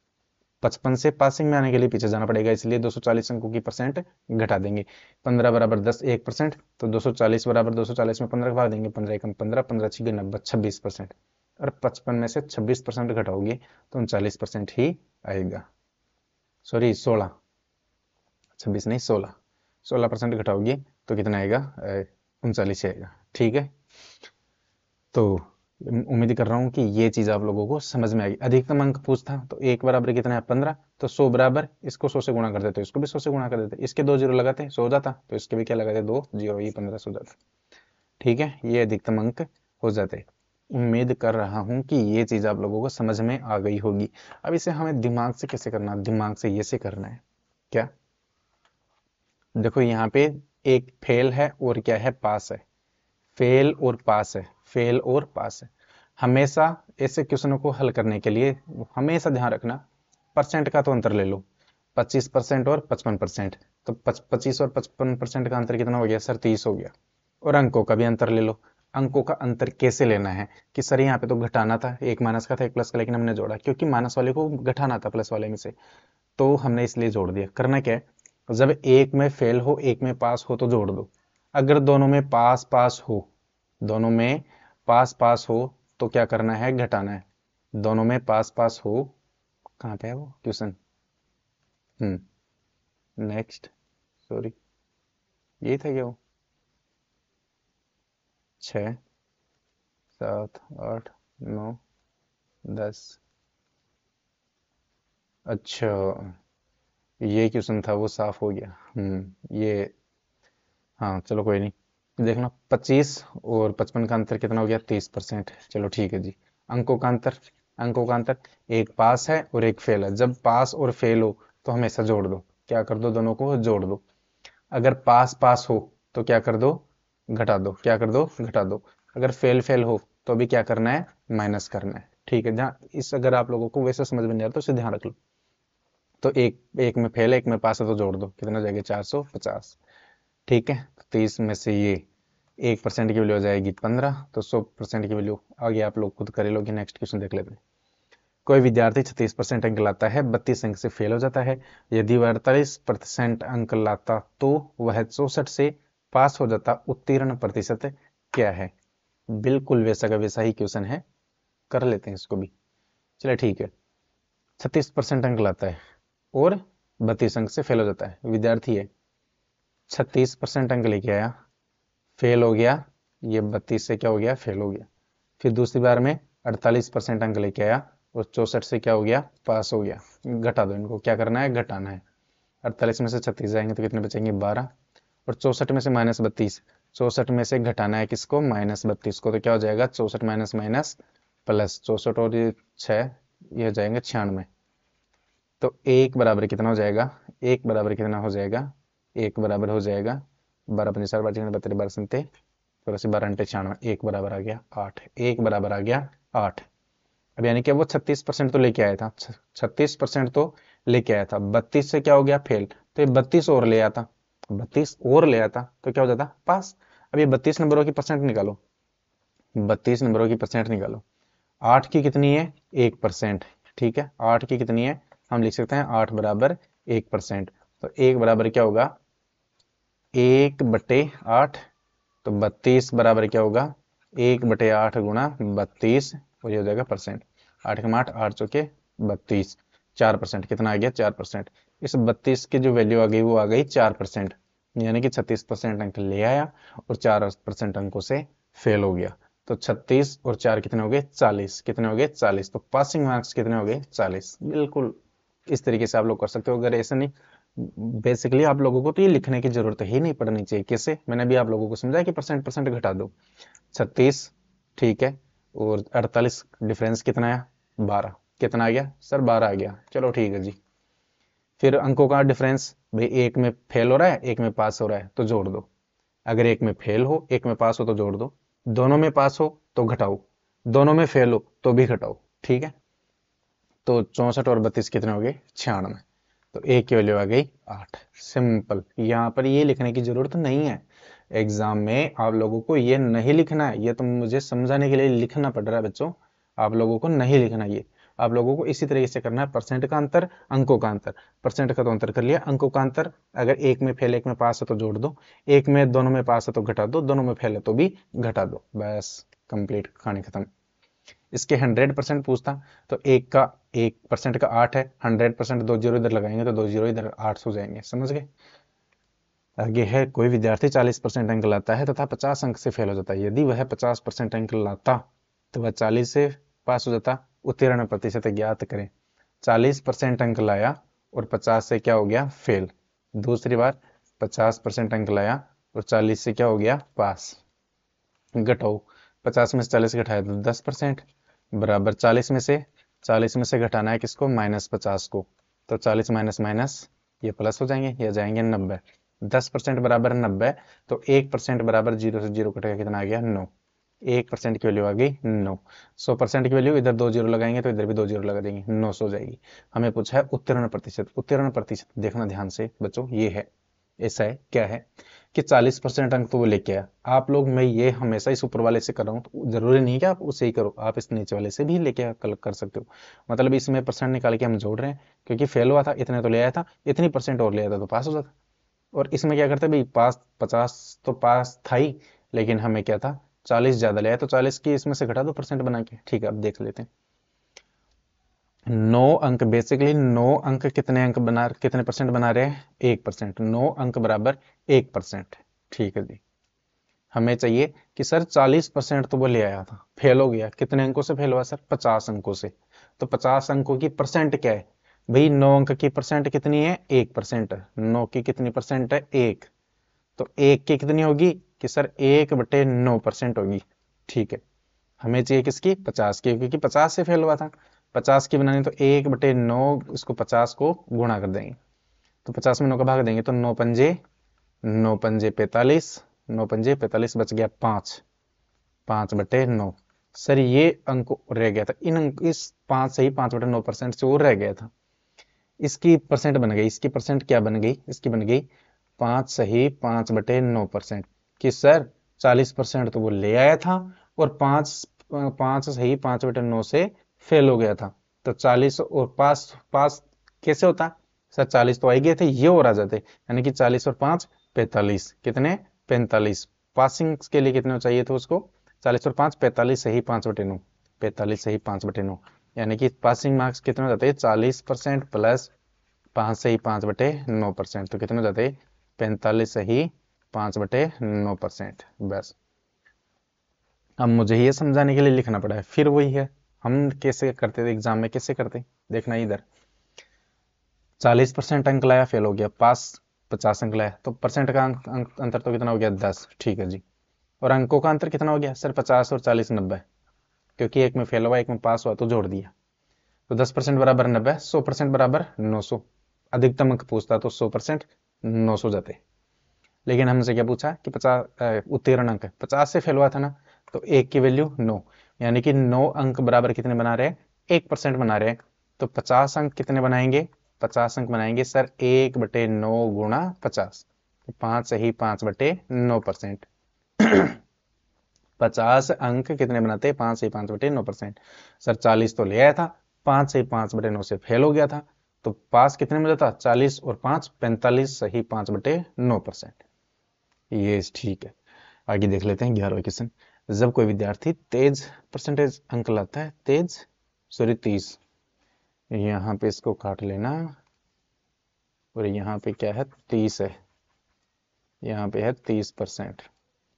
55 से पासिंग में आने के लिए पीछे जाना पड़ेगा, इसलिए 240 अंकों की परसेंट घटा देंगे। 15 बराबर 10 1%, तो 240 बराबर 240 में 15 का भाग देंगे, 15 एकम 15, 15 छिके 90, 26%। और 55 में से 26% घटाओगे तो 39% ही आएगा। सॉरी 16, 26 नहीं 16% घटाओगे तो कितना आएगा, 39 आएगा। ठीक है, तो उम्मीद कर रहा हूँ कि ये चीज आप लोगों को समझ में आएगी। अधिकतम अंक पूछता तो 1 बराबर कितना है 15, तो 100 बराबर इसको 100 से गुणा कर देते, इसको भी 100 से गुणा कर देते, इसके 2 जीरो लगाते 100 हो जाता, तो इसके भी क्या लगाते 2 जीरो, ये 15 हो जाता। ठीक है, ये अधिकतम अंक हो जाते। उम्मीद कर रहा हूं कि ये चीज आप लोगों को समझ में आ गई होगी। अब इसे हमें दिमाग से कैसे करना, दिमाग से ये से करना है क्या। देखो यहाँ पे एक फेल है और क्या है, पास है। फेल और पास है, फेल और पास है। हमेशा ऐसे क्वेश्चनों को हल करने के लिए हमेशा ध्यान रखना, परसेंट का तो अंतर ले लो, 25% और 55%, तो 25 और 55% का अंतर कितना हो गया सर, 30 हो गया। और अंकों का भी अंतर ले लो। अंकों का अंतर कैसे लेना है कि सर यहाँ पे तो घटाना था, एक माइनस का था एक प्लस का, लेकिन हमने जोड़ा क्योंकि माइनस वाले को घटाना था प्लस वाले में से, तो हमने इसलिए जोड़ दिया। करना क्या है, जब एक में फेल हो एक में पास हो तो जोड़ दो। अगर दोनों में पास पास हो, दोनों में पास पास हो तो क्या करना है, घटाना है। दोनों में पास पास हो, कहाँ पे है वो क्वेश्चन, नेक्स्ट, सॉरी यही था क्या वो, 6 7 8 9 10, अच्छा ये क्वेश्चन था, वो साफ हो गया। ये, हाँ चलो कोई नहीं, देख लो 25 और 55 का अंतर कितना हो गया, 30%। चलो ठीक है जी। अंकों का अंतर, अंकों का अंतर, एक पास है और एक फेल है। जब पास और फेल हो तो हमेशा जोड़ दो, क्या कर दो, दोनों को जोड़ दो। अगर पास पास हो तो क्या कर दो, घटा दो, क्या कर दो, घटा दो। अगर फेल फेल हो तो भी क्या करना है, माइनस करना है। ठीक है, जहाँ इस अगर आप लोगों को वैसे समझ में नहीं आ रहा तो इसे ध्यान रख लो। तो एक एक में फेल है एक में पास है तो जोड़ दो, कितना हो जाएगा 450। ठीक है, तो 30 में से ये 1% की वैल्यू हो जाएगी 15, तो 100% की वैल्यू आगे आप लोग खुद करे लोगे। नेक्स्ट क्वेश्चन देख लेते हैं। कोई विद्यार्थी 36% अंक लाता है, 32 अंक से फेल हो जाता है। यदि वह 48% अंक लाता तो वह 64 से पास हो जाता, उत्तीर्ण प्रतिशत क्या है। बिल्कुल वैसा का वैसा ही क्वेश्चन है, कर लेते हैं इसको भी। चलिए ठीक है, 36% अंक लाता है और 32 अंक से फेल हो जाता है, विद्यार्थी है। 36% अंक लेके आया, फेल हो गया, ये 32 से क्या हो गया, फेल हो गया। फिर दूसरी बार में 48% अंक लेके आया और 64 से क्या हो गया, पास हो गया। घटा दो इनको, क्या करना है, घटाना है। 48 में से 36 जाएंगे तो कितने बचेंगे, 12। और 64 में से माइनस 32, 64 में से घटाना है किसको, माइनस 32 को, तो क्या हो जाएगा 64 माइनस माइनस प्लस 64 और ये 6, ये हो जाएंगे 96। तो एक बराबर कितना हो जाएगा, एक बराबर कितना हो जाएगा, एक बराबर हो जाएगा 12 पंजे 4 12 32 12 संते 12 अंटे 96, एक बराबर आ गया 8, एक बराबर आ गया 8। अब यानी कि वो 36% तो लेके आया था, 36% तो लेके आया था, 32 से क्या हो गया, फेल, तो ये 32 और ले आता, 32 और ले आता तो क्या हो जाता, पास। अब ये 32 नंबरों की परसेंट निकालो, 32 नंबरों की परसेंट निकालो। 8 की कितनी है, 1%। ठीक है, 8 की कितनी है, हम लिख सकते हैं 8 बराबर 1%। तो 1 बराबर क्या होगा, 1/8। तो 32 बराबर क्या होगा, 1/8 गुणा 32, और ये हो जाएगा परसेंट। 8 के 8 8 चौके 32, 4%, कितना आ गया 4%। इस 32 की जो वैल्यू आ गई वो आ गई 4%, यानी कि 36% अंक ले आया और 4% अंकों से फेल हो गया। तो 36 और 4 कितने हो गए, 40, कितने हो गए 40। तो पासिंग मार्क्स कितने हो गए, 40। बिल्कुल इस तरीके से आप लोग कर सकते हो। अगर ऐसा नहीं, बेसिकली आप लोगों को तो ये लिखने की जरूरत ही नहीं पड़नी चाहिए। कैसे, मैंने भी आप लोगों को समझाया कि परसेंट परसेंट घटा दो। 36, ठीक है, और 48 डिफरेंस कितना आया, 12, कितना आ गया सर, 12 आ गया। चलो ठीक है जी। फिर अंकों का डिफरेंस, भाई एक में फेल हो रहा है एक में पास हो रहा है तो जोड़ दो। अगर एक में फेल हो एक में पास हो तो जोड़ दो, दोनों में पास हो तो घटाओ, दोनों में फेल हो तो भी घटाओ। ठीक है, तो 64 और 32 कितने हो गए, 96। तो ए की वैल्यू आ गई 8। सिंपल, यहाँ पर ये लिखने की जरूरत नहीं है। एग्जाम में आप लोगों को ये नहीं लिखना है, ये तो मुझे समझाने के लिए लिखना पड़ रहा है बच्चों, आप लोगों को नहीं लिखना ये। आप लोगों को इसी तरीके से करना है, परसेंट का अंतर, अंकों का अंतर। परसेंट का तो अंतर कर लिया, अंकों का अंतर, अगर एक में फेल एक में पास है तो जोड़ दो, एक में दोनों में पास है तो घटा दो, दोनों में फेल है तो भी घटा दो, बस कंप्लीट, कहानी खत्म। इसके 100% पूछता तो 1% का 8 है, 100% 2 जीरो इधर लगाएंगे तो 2 जीरो इधर 8 हो जाएंगे, समझ गए। आगे है, कोई विद्यार्थी 40% अंक लाता है तथा 50 अंक से फेल हो जाता है। यदि वह 50% अंक लाता तो वह 40 से पास हो जाता। उत्तीर्ण प्रतिशत ज्ञात करें। 40% अंक लाया और 50 से क्या हो गया, फेल। दूसरी बार 50% अंक लाया और 40 से क्या हो गया, पास। घटाओ, 50 में से 40 घटाया तो 10%, बराबर 40 में से घटाना है किसको, -50 को। तो 40 माइनस माइनस ये प्लस हो जाएंगे, ये जाएंगे 90। 10% बराबर 90, तो 1% बराबर 0 से 0 कटेगा, कितना आ गया, 9। 1% की वैल्यू आ गई 9। 100% की वैल्यू, इधर 2 जीरो लगाएंगे तो इधर भी 2 जीरो लगा देंगे, 900 हो जाएगी। हमें पूछा है उत्तीर्ण प्रतिशत। उत्तीर्ण प्रतिशत देखना ध्यान से बच्चों, ये है, ऐसा है, क्या है कि 40% अंक तो वो लेके आया। आप लोग, मैं ये हमेशा इस ऊपर वाले से कर रहा हूँ, तो जरूरी नहीं कि आप उसे ही करो, आप इस नीचे वाले से भी लेके कर सकते हो। मतलब इसमें परसेंट निकाल के हम जोड़ रहे हैं, क्योंकि फेल हुआ था इतने तो ले आया था, इतनी परसेंट और ले आया था तो पास हो जाता। और इसमें क्या करते भाई, पास 50 तो पास था ही, लेकिन हमें क्या था, 40 ज्यादा ले आया, तो 40 की इसमें से घटा दो परसेंट बना के। ठीक है, अब देख लेते हैं। 9 अंक, बेसिकली 9 अंक कितने परसेंट बना रहे हैं, 1%। 9 अंक बराबर 1%। ठीक है जी। हमें चाहिए कि सर 40% तो वो ले आया था, फेल हो गया, कितने अंकों से फेल हुआ सर, 50 अंकों से। तो 50 अंकों की परसेंट क्या है भाई, 9 अंक की परसेंट कितनी है, 1%। 9 की कितनी परसेंट है, 1। तो 1 की कितनी होगी कि सर 1/9% होगी। ठीक है, हमें चाहिए किसकी, 50 की, क्योंकि 50 से फेल हुआ था। 50 की बनानी तो 1/9, इसको 50 को गुणा कर देंगे, तो 50 में 9 का भाग देंगे तो 9 पंजे 45, 9 पंजे 45, बच गया 5। 5/9। सर ये अंक रह गया था, इन अंक, इस 5 से ही 5/9% से वो रह गया था। इसकी परसेंट बन गई, इसकी परसेंट क्या बन गई, इसकी बन गई 5 सही 5/9%। कि सर 40% तो वो ले आया था, और 5 सही 5/9 से फेल हो गया था। तो 40 और पास पास कैसे होता, सर 40 तो आ ही गए थे, ये और आ जाते, यानी कि 40 और 5 45, कितने, 45। पासिंग के लिए कितने चाहिए थे उसको, 40 और 5 45 सही 5/9, 45 सही 5/9, यानी कि पासिंग मार्क्स कितने हो जाते हैं, 40% प्लस 5 सही 5/9%, तो कितने हो जाते हैं, 45 सही 5/9%। बस, अब मुझे ये समझाने के लिए लिखना पड़ा है, फिर वही है, हम कैसे करते थे एग्जाम में, कैसे करते, देखना इधर। 40% अंक लाया, फेल हो गया, पास 50 अंक लाया, तो परसेंट का अंतर तो कितना हो गया, 10। ठीक है जी। और अंकों का अंतर कितना हो गया सर, 50 और 40 90, क्योंकि एक में फेल हुआ एक में पास हुआ तो जोड़ दिया। तो 10% बराबर 90, 100% बराबर 900। अधिकतम अंक पूछता तो 100% 900 जाते। लेकिन हमसे क्या पूछा कि 50 उत्तीर्ण अंक, 50 से फेल हुआ था ना, तो एक की वैल्यू 9, यानी कि 9 अंक बराबर कितने बना रहे हैं, 1% बना रहे हैं। तो 50 अंक कितने बनाएंगे, 50 अंक बनाएंगे सर 1/9 गुणा 50, तो 5 सही 5/9%। 50 अंक कितने बनाते हैं, 5 सही 5/9%। सर 40 तो ले आया था, 5 सही 5/9 से फेल हो गया था, तो पास कितने में जाता, 40 और 5 45 सही 5/9%। ये ठीक है। आगे देख लेते हैं 11वां क्वेश्चन। जब कोई विद्यार्थी तेज परसेंटेज अंक लाता है, तेज सॉरी 30, यहाँ पे इसको काट लेना, और यहाँ पे क्या है, 30 है, यहाँ पे है 30%,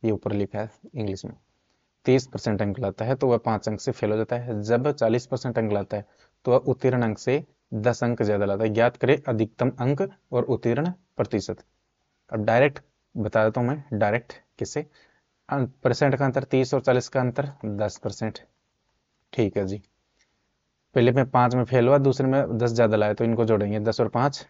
ये ऊपर लिखा है इंग्लिश में। 30% अंक लाता है तो वह 5 अंक से फेल हो जाता है। जब 40% अंक लाता है तो वह उत्तीर्ण अंक से 10 अंक ज्यादा लाता है। ज्ञात करे अधिकतम अंक और उत्तीर्ण प्रतिशत। अब डायरेक्ट बता देता हूं मैं, डायरेक्ट किससे, परसेंट का अंतर 30 और 40 का अंतर 10%। ठीक है जी। पहले में 5 में फेल हुआ, दूसरे में 10 ज्यादा लाया, तो इनको जोड़ेंगे, 10 और 5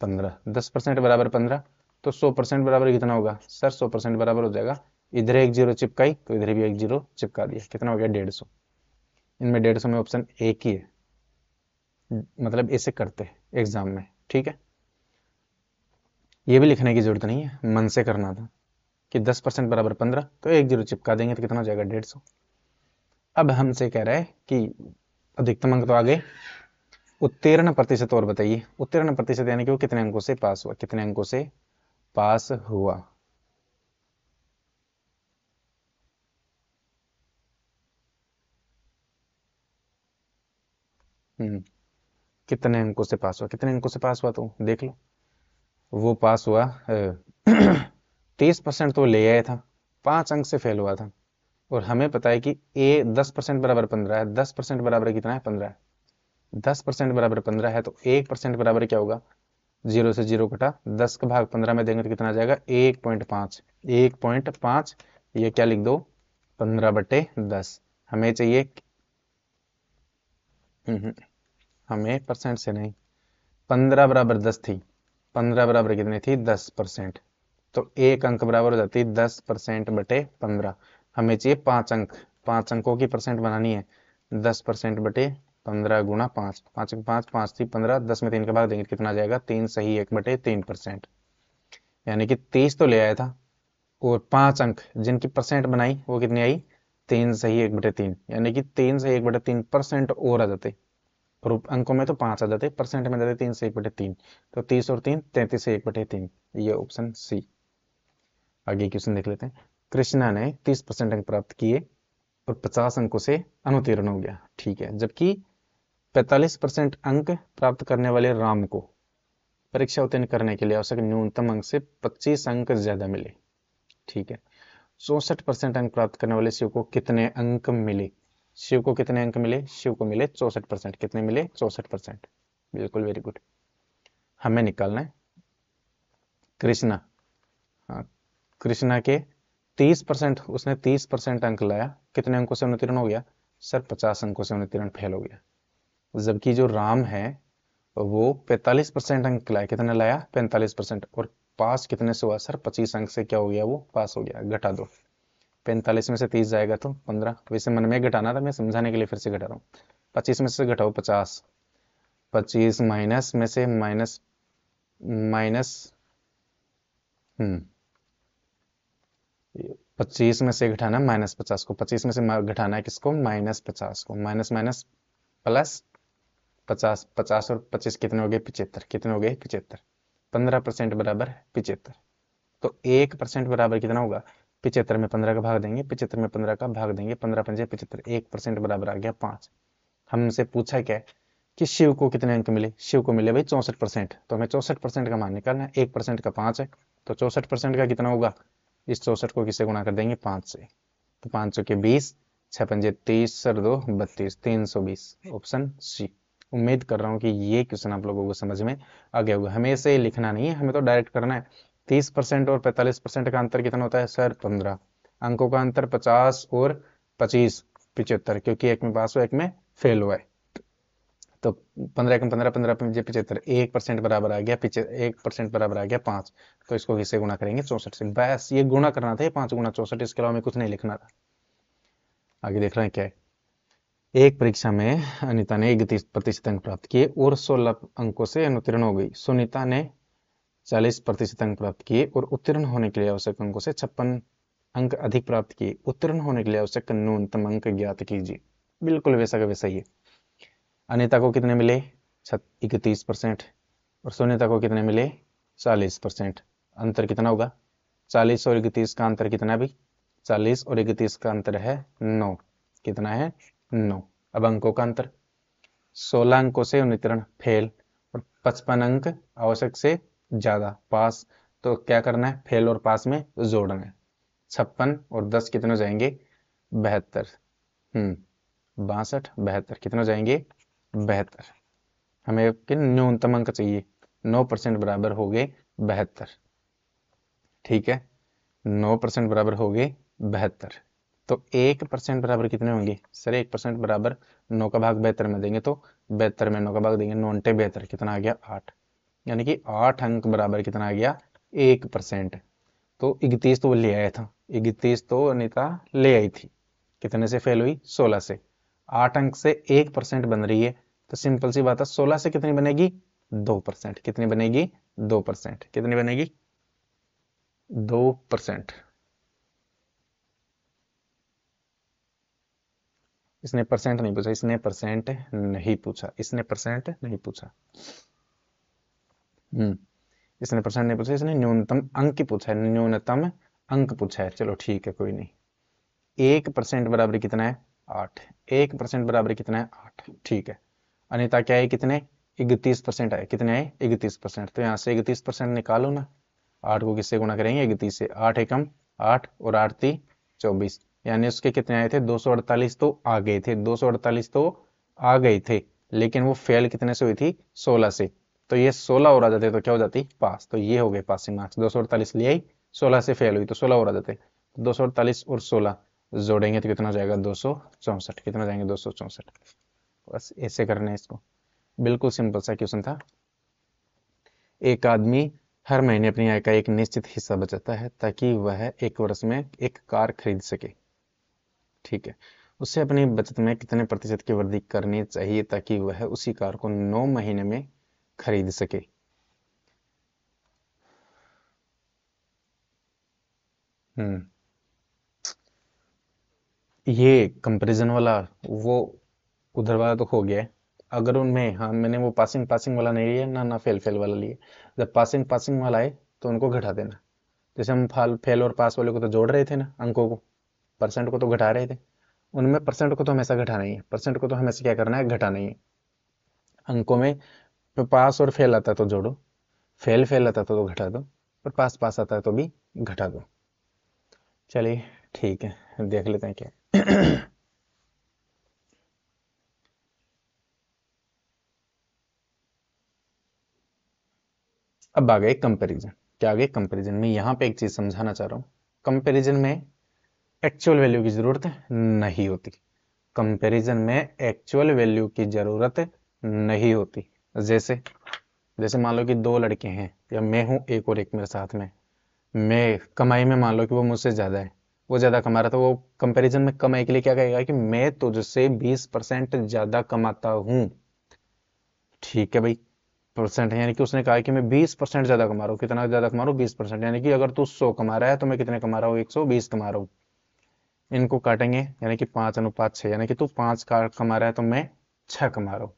15, 10% बराबर 15, तो 100% बराबर कितना होगा सर, 100% बराबर हो जाएगा, इधर एक जीरो चिपकाई तो इधर भी एक जीरो चिपका दिया, कितना हो गया, 150। इनमें 150 में ऑप्शन एक ही है, मतलब ऐसे करते हैं एग्जाम में। ठीक है, ये भी लिखने की जरूरत नहीं है, मन से करना था कि 10% बराबर 15, तो एक जीरो चिपका देंगे तो कितना हो जाएगा, 150। अब हमसे कह रहा है कि अधिकतम अंक तो आ गए, उत्तीर्ण प्रतिशत और बताइए। उत्तीर्ण प्रतिशत यानी कि वो कितने अंकों से पास हुआ, कितने अंकों से पास हुआ। कितने अंकों से पास हुआ, कितने अंकों से पास हुआ तो देख लो। वो पास हुआ 30% तो ले आया था, 5 अंक से फेल हुआ था। और हमें पता है कि ए 10% बराबर 15 है, 10% बराबर कितना है 15 है, 10% बराबर 15 है, तो 1% बराबर क्या होगा, 0 से 0 कटा, 10 का भाग 15 में देंगे तो कितना आ जाएगा 1.5, 1.5, ये क्या लिख दो 15/10। हमें चाहिए हमें परसेंट से नहीं, 15 बराबर 10 थी, 15 बराबर कितनी थी 10%, तो एक अंक बराबर हो जाती 10%/15। हमें चाहिए 5 अंक, 5 अंकों की परसेंट बनानी है, 10%/15 गुणा 5, 5 5 5 थी 15, 10 में 3 का भाग देंगे कितना आ जाएगा 3 सही 1/3%। यानी कि 30 तो ले आया था, और 5 अंक जिनकी परसेंट बनाई वो कितनी आई 3 सही 1/3, यानी कि 3 सही 1/3% और आ जाते। और अंकों में तो 5 आ जाते, परसेंट में जाते 3 से 1/3, तो 30 और 3 33 से 1/3, ये ऑप्शन सी। आगे क्वेश्चन देख लेते हैं। कृष्णा ने 30% अंक प्राप्त किए और 50 अंकों से अनुत्तीर्ण हो गया, ठीक है, जबकि 45% अंक प्राप्त करने वाले राम को परीक्षा उत्तीर्ण करने के लिए आवश्यक न्यूनतम अंक से 25 अंक ज्यादा मिले, ठीक है। 64% अंक प्राप्त करने वाले शिव को कितने अंक मिले, शिव को कितने अंक मिले, शिव को मिले 64%, कितने मिले 64%, बिल्कुल वेरी गुड। हमें निकालना है कृष्णा, हाँ, कृष्णा के 30%, उसने 30% अंक लाया, कितने अंकों से अनुत्तीर्ण हो गया सर 50 अंकों से अनुत्तीर्ण फेल हो गया। जबकि जो राम है वो 45% अंक लाया, कितने लाया 45%, और पास कितने से हुआ सर 25 अंक से क्या हो गया वो पास हो गया। घटा दो, 45 में से 30 जाएगा तो 15, वैसे मन में घटाना था, मैं समझाने के लिए फिर से घटा रहा हूँ। 25 में से घटाओ 50, 25 माइनस में से माइनस माइनस 25 में से घटाना -50 को, 25 में से घटाना है किसको -50 को, माइनस माइनस प्लस 50, 50 और 25 कितने हो गए 75, कितने हो गए 75, 15% बराबर 75, तो 1% बराबर कितना होगा 75 में 15 का भाग देंगे, 75 में 15 का भाग देंगे, 15 पंजे 75, 1% बराबर आ गया 5। हमसे पूछा क्या है कि शिव को कितने अंक मिले, शिव को मिले भाई 64%, तो हमें 64% का मान निकालना है, 1% का 5 है, तो 64% का कितना होगा, इस 64 को किससे गुणा कर देंगे 5 से, तो 5 के 20, 6 पंजे 30, सर 2 32, 320, ऑप्शन सी। उम्मीद कर रहा हूँ कि ये क्वेश्चन आप लोगों को समझ में आ गया होगा। हमें इसे लिखना नहीं है, हमें तो डायरेक्ट करना है। 30% और 45% का अंतर कितना होता है सर 15, अंकों का अंतर 50 और 25 75, क्योंकि एक में पास हुआ एक में फेल हुआ है, तो 15 एकम 15, 15 पंजे 75, 1% बराबर आ गया 1% बराबर आ गया 5, तो इसको किससे गुणा करेंगे 64 से, बस ये गुणा करना था, 5 गुणा 64, इसके अलावा में कुछ नहीं लिखना था। आगे देख रहे हैं क्या है। एक परीक्षा में अनिता ने 31% अंक प्राप्त किए और 16 अंकों से अनुत्तीर्ण हो गई। सुनीता ने 40% अंक प्राप्त किए और उत्तीर्ण होने के लिए आवश्यक अंकों से 56 अंक अधिक प्राप्त किए। उत्तीर्ण होने के लिए आवश्यक न्यूनतम अंक ज्ञात कीजिए। बिल्कुल वैसा का वैसा ही है। अनिता को कितने मिले 31% और सुनीता को कितने मिले 40%। अंतर कितना होगा 40 और 31 का अंतर कितना भी 40 और 31 का अंतर है 9, कितना है 9। अब अंकों का अंतर 16 अंकों से अनुत्तीर्ण फेल और 55 अंक आवश्यक से ज्यादा पास, तो क्या करना है फेल और पास में जोड़ना है। 56 और 10 कितने हो जाएंगे 72, 62 72 कितने हो जाएंगे 72। हमें न्यूनतम अंक चाहिए, 9% बराबर हो गए 72, ठीक है 9% बराबर हो गए 72, तो 1% बराबर कितने होंगे सर 1% बराबर 9 का भाग 72 में देंगे तो 72 में 9 का भाग देंगे 9 72, कितना आ गया 8, यानी कि 8 अंक बराबर कितना आ गया 1%। तो 31 तो वो ले आया था, 31 तो अनिता ले आई थी, कितने से फेल हुई 16 से, 8 अंक से 1% बन रही है, तो सिंपल सी बात है 16 से कितनी बनेगी 2%, कितनी बनेगी 2%, कितनी बनेगी 2%। इसने परसेंट नहीं पूछा, इसने परसेंट नहीं पूछा, इसने परसेंट नहीं पूछा, इसने परसेंट नहीं पूछा, इसने न्यूनतम अंक पूछा है, न्यूनतम अंक पूछा है। चलो ठीक है कोई नहीं। 1% बराबर कितना है 8, 1% बराबर कितना है 8, ठीक है। अनिता क्या है, कितने 31% आए, कितने आए 31%। तो यहाँ से 31% निकालो ना, 8 को किससे गुणा करेंगे 31 से, 8 एकम 8 और 8 ती 24, यानी उसके कितने आए थे 248 तो आ गए थे, 248 तो आ गए थे, लेकिन वो फेल कितने से हुई थी 16 से। तो ये 16 और आ जाते तो क्या हो जाती पास, तो ये हो गए पासिंग मार्क्स। 248 ले आई, 16 से फेल हुई तो 16 और आ जाते, 248 और 16 जोड़ेंगे तो कितना जाएगा 264, कितना जाएंगे 264। बस ऐसे करना है इसको, बिल्कुल सिंपल सा क्वेश्चन था। एक आदमी हर महीने अपनी आय का एक निश्चित हिस्सा बचाता है ताकि वह एक वर्ष में एक कार खरीद सके। ठीक है, उसे अपनी बचत में कितने प्रतिशत की वृद्धि करनी चाहिए ताकि वह उसी कार को 9 महीने में खरीद सके। हम्म, ये कंपैरिजन वाला वो उधर वाला तो हो गया है। अगर उनमें, हाँ मैंने वो पासिंग पासिंग वाला नहीं लिया ना, ना फेल फेल वाला लिया। जब पासिंग पासिंग वाला आए तो उनको घटा देना। जैसे हम फाल फेल और पास वाले को तो जोड़ रहे थे ना, अंकों को, परसेंट को तो घटा रहे थे, उनमें परसेंट को तो हमेशा घटाना ही है, परसेंट को तो हमेशा क्या करना है घटाना ही है। अंकों में तो पास और फेल आता है तो जोड़ो, फेल फेल आता है तो घटा दो, और पास पास आता है तो भी घटा दो। चलिए ठीक है, देख लेते हैं क्या। अब आ गए कंपैरिजन। क्या आ गए कंपैरिजन में, यहाँ पे एक चीज समझाना चाह रहा हूँ। कंपैरिजन में एक्चुअल वैल्यू की जरूरत नहीं होती, कंपैरिजन में एक्चुअल वैल्यू की जरूरत नहीं होती। जैसे जैसे मान लो कि दो लड़के हैं, या मैं हूं एक और एक मेरे साथ में, मैं कमाई में मान लो कि वो मुझसे ज्यादा है, वो ज्यादा कमा रहा था, वो कंपैरिजन में कमाई के लिए क्या कहेगा कि मैं तुझसे 20% ज्यादा कमाता हूं। ठीक है भाई, परसेंट है, यानी कि उसने कहा कि मैं 20% ज्यादा कमा रहा हूँ। कितना ज्यादा कमा रहा हूँ 20%, यानी कि अगर तू 100 कमा रहा है तो मैं कितने कमा रहा हूँ 120 कमा रहा हूँ। इनको काटेंगे, यानी कि 5:6, यानी कि तू 5 का कमा रहा है तो मैं 6 कमा रहा हूँ।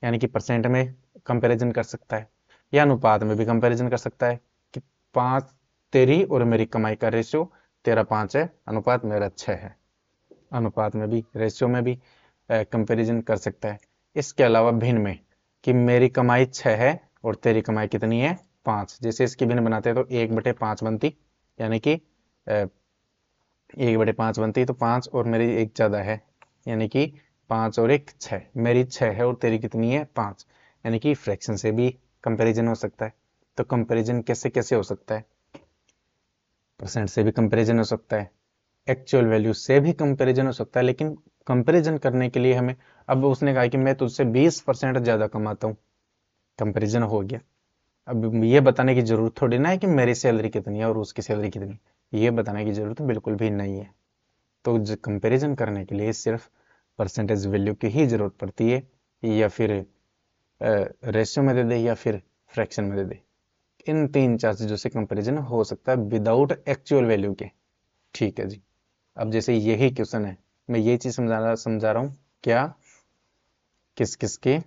यानी कि परसेंट में कंपैरिजन कर सकता है, या अनुपात में भी कंपैरिजन कर सकता है कि 5 तेरी और मेरी कमाई का रेशियो, तेरा 5 है अनुपात मेरा 6 है, अनुपात में भी रेशियो में भी कंपैरिजन कर सकता है। इसके अलावा भिन्न में, कि मेरी कमाई 6 है और तेरी कमाई कितनी है 5, जैसे इसकी भिन्न बनाते हैं तो 1/5 बनती, यानी कि 1/5 बनती, तो 5 और मेरी एक ज्यादा है, यानी कि 5 और 1 6, मेरी 6 है और तेरी कितनी है 5, यानी कि फ्रैक्शन से भी कंपैरिजन हो सकता है। तो कंपैरिजन कैसे कैसे हो सकता है, परसेंट से भी कंपैरिजन हो सकता है, एक्चुअल वैल्यू से भी कंपैरिजन हो सकता है, लेकिन कंपैरिजन करने के लिए हमें, अब उसने कहा कि मैं तुझसे 20% ज्यादा कमाता हूँ, कंपैरिजन हो गया। अब ये बताने की जरूरत थोड़ी ना है कि मेरी सैलरी कितनी है और उसकी सैलरी कितनी है, ये बताने की जरूरत बिल्कुल भी नहीं है। तो कंपैरिजन करने के लिए सिर्फ परसेंटेज वैल्यू की ही जरूरत पड़ती है, या फिर रेशियो में दे दे या फिर फ्रैक्शन में दे दे। इन तीन चार चीजों से कंपैरिजन हो सकता है विदाउट एक्चुअल वैल्यू के। ठीक है जी, अब जैसे यही क्वेश्चन है, मैं ये चीज समझा रहा हूँ क्या, किस किस के,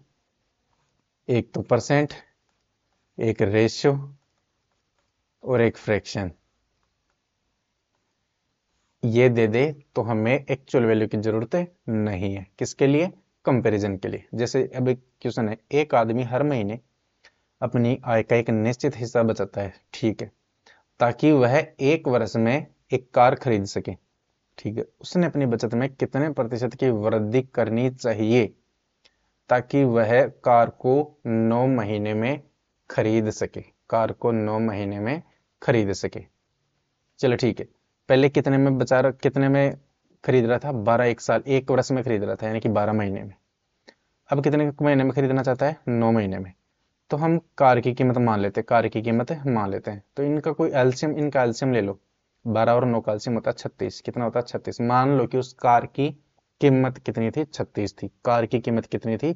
एक तो परसेंट, एक रेशियो और एक फ्रैक्शन, ये दे दे तो हमें एक्चुअल वैल्यू की जरूरत नहीं है। किसके लिए, कंपैरिजन के लिए। जैसे अब एक क्वेश्चन है, एक आदमी हर महीने अपनी आय का एक निश्चित हिस्सा बचाता है, ठीक है, ताकि वह एक वर्ष में एक कार खरीद सके। ठीक है, उसने अपनी बचत में कितने प्रतिशत की वृद्धि करनी चाहिए ताकि वह कार को 9 महीने में खरीद सके, कार को 9 महीने में खरीद सके। चलो ठीक है, पहले कितने में बचा रहा, कितने में खरीद रहा था 12, एक साल एक वर्ष में खरीद रहा था, यानी कि 12 महीने में। अब कितने महीने में खरीदना चाहता है 9 महीने में। तो हम कार की कीमत मान लेते हैं, कार की कीमत मान लेते हैं, तो इनका कोई एल्सियम, इनका एल्सियम ले लो, 12 और 9 का एल्सियम होता है 36, कितना होता है 36। मान लो कि उस कार की कीमत कितनी थी 36 थी, कार की कीमत कितनी थी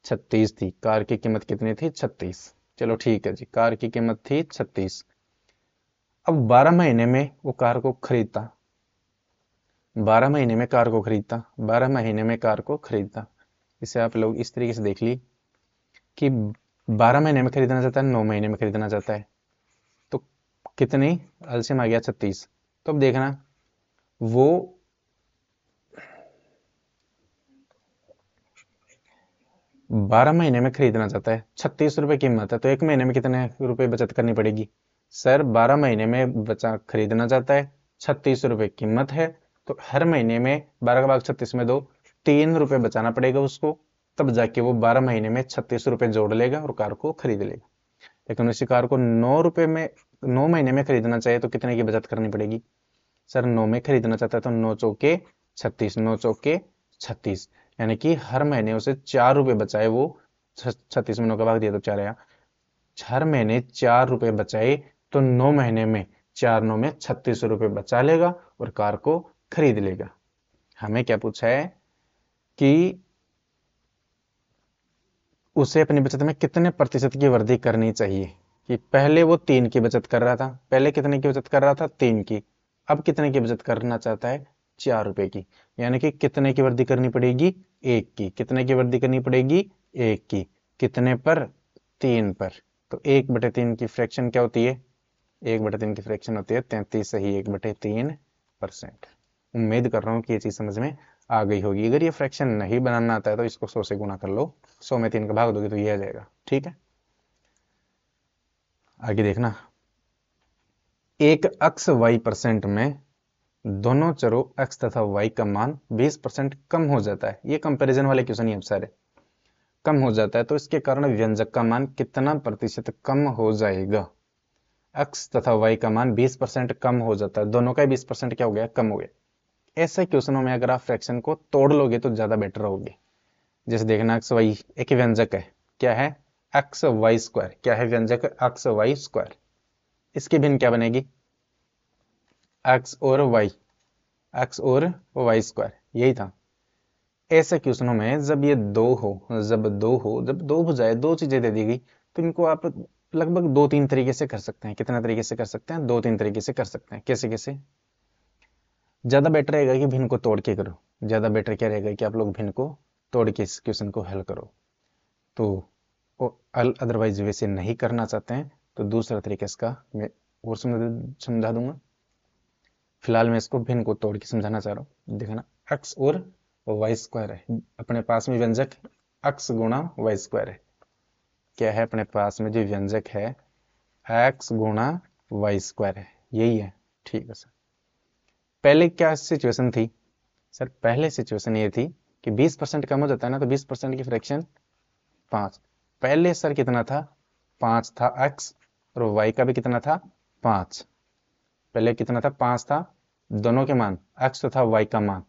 36 थी, कार की कीमत कितनी थी 36। चलो ठीक है जी, कार की कीमत थी 36। अब 12 महीने में वो कार को खरीदता, 12 महीने में कार को खरीदता, 12 महीने में कार को खरीदता। इसे आप लोग इस तरीके से देख ली कि 12 महीने में खरीदना चाहता है, 9 महीने में खरीदना चाहता है, तो कितनी, एलसीएम आ गया 36। तो अब देखना, वो 12 महीने में खरीदना चाहता है, 36 रुपए कीमत है, तो एक महीने में कितने रुपए बचत करनी पड़ेगी? सर 12 महीने में बचा खरीदना चाहता है, 36 रुपए कीमत है, तो हर महीने में 12 का भाग 36 में दो, 3 रुपए बचाना पड़ेगा उसको, तब जाके वो 12 महीने में 36 रुपए जोड़ लेगा और कार को खरीद लेगा। लेकिन उसी कार को 9 महीने में खरीदना चाहिए तो कितने की बचत करनी पड़ेगी? सर 9 में खरीदना चाहता है तो 9 चौके 36, 9 चौके 36, यानी कि हर महीने उसे 4 रुपए बचाए वो, 36 में 9 का भाग दिया तो 4 आया, हर महीने 4 रुपए बचाए तो 9 महीने में 4 9 में 36 रुपए बचा लेगा और कार को खरीद लेगा। हमें क्या पूछा है कि उसे अपनी बचत में कितने प्रतिशत की वृद्धि करनी चाहिए? कि पहले वो 3 की बचत कर रहा था, पहले कितने की बचत कर रहा था? 3 की। अब कितने की बचत करना चाहता है? 4 रुपए की। यानी कि कितने की वृद्धि करनी पड़ेगी? 1 की। कितने की वृद्धि करनी पड़ेगी? 1 की। कितने पर? 3 पर। तो 1/3 की फ्रैक्शन क्या होती है? 1/3 की फ्रैक्शन होती है 33 सही 1/3%। उम्मीद कर रहा हूँ कि ये चीज समझ में आ गई होगी। अगर ये फ्रैक्शन नहीं बनाना आता है तो इसको 100 से गुना कर लो, 100 में 3 का भाग दोगे तो ये आ जाएगा। ठीक है, आगे देखना। एक अक्स y% में दोनों चरों x तथा y का मान 20% कम हो जाता है। ये कंपैरिजन वाले क्वेश्चन ही अब सारे कम हो जाता है, तो इसके कारण व्यंजक का मान कितना प्रतिशत कम हो जाएगा? x तथा y का मान 20% कम हो जाता है, दोनों का 20% क्या हो गया? कम हो गया। ऐसे क्वेश्चनों में अगर आप फ्रैक्शन को तोड़ लोगे तो ज्यादा बेटर होगे। जैसे देखना एक्स वाई एक व्यंजक है, क्या है? X y square. क्या है व्यंजक? X y square. इसकी भिन्न क्या बनेगी? एक्स और वाई, एक्स और वाई स्क्वायर, यही था। ऐसे क्वेश्चनों में जब ये जब दो भुजाएं दो चीजें दे दी गई तो इनको आप लगभग 2-3 तरीके से कर सकते हैं। कितना तरीके से कर सकते हैं? 2-3 तरीके से कर सकते हैं। कैसे कैसे? ज्यादा बेटर रहेगा कि भिन्न को तोड़ के करो। ज्यादा बेटर क्या रहेगा कि आप लोग भिन्न को तोड़ के इस क्वेश्चन को हल करो। तो अदरवाइज वैसे नहीं करना चाहते हैं तो दूसरा तरीका इसका मैं और समझा दूंगा। फिलहाल मैं इसको भिन्न को तोड़ के समझाना चाह रहा हूँ। देखना, एक्स और वाई स्क्वायर है, अपने पास में व्यंजक एक्स गुणा वाई स्क्वायर है। क्या है अपने पास में जो व्यंजक है? एक्स गुणा वाई स्क्वायर है, यही है। ठीक है सर, पहले क्या सिचुएशन थी? सर पहले सिचुएशन ये थी कि 20% कम हो जाता है ना, तो 20% की फ्रैक्शन 5। पहले सर कितना था? 5 था एक्स, और वाई का भी कितना था? 5। पहले कितना था? 5 था। दोनों के मान एक्स तथा वाई का मान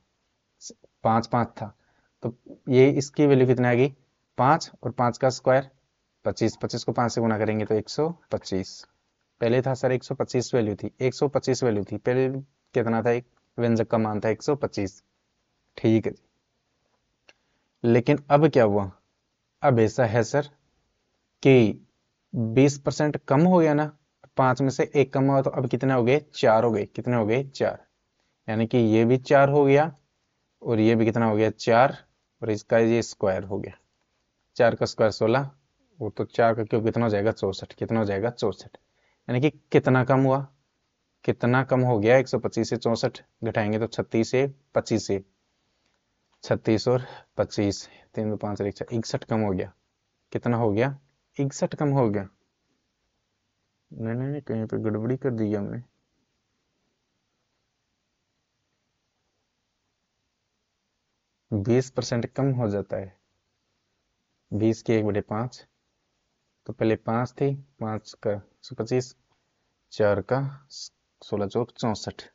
5 था, तो ये इसकी वैल्यू कितनी आ गई? 5 और 5 का स्क्वायर 25। 25 को 5 से गुना करेंगे तो 125। पहले था सर 125 वैल्यू थी, 125 वैल्यू थी पहले। कितना था? एक व्यंजक का मान था 125। ठीक है जी। लेकिन अब क्या हुआ? अब ऐसा है सर कि 20% कम हो गया ना, 5 में से 1 कम हुआ तो अब कितने हो गए? 4 हो गए। कितने हो गए? 4। यानी कि ये भी 4 हो गया और ये भी कितना हो गया? 4, और इसका ये स्क्वायर हो गया। 4 का स्क्वायर 16, वो तो 4 का क्यूब कितना हो जाएगा? 64। कितना हो जाएगा? 64। यानी कि कितना कम हुआ? कितना कम हो गया? 125 से 64 घटाएंगे तो 36 से 25 से 36 और 25, 3 2 5 6 61 कम हो गया। कितना हो गया? 61 कम हो गया। नहीं नहीं नहीं, कहीं पे गड़बड़ी कर दी हमने। 20% कम हो जाता है। 20 की 1/5, तो पहले 5 थी, 5 का 125, 4 का 16 चौक 64।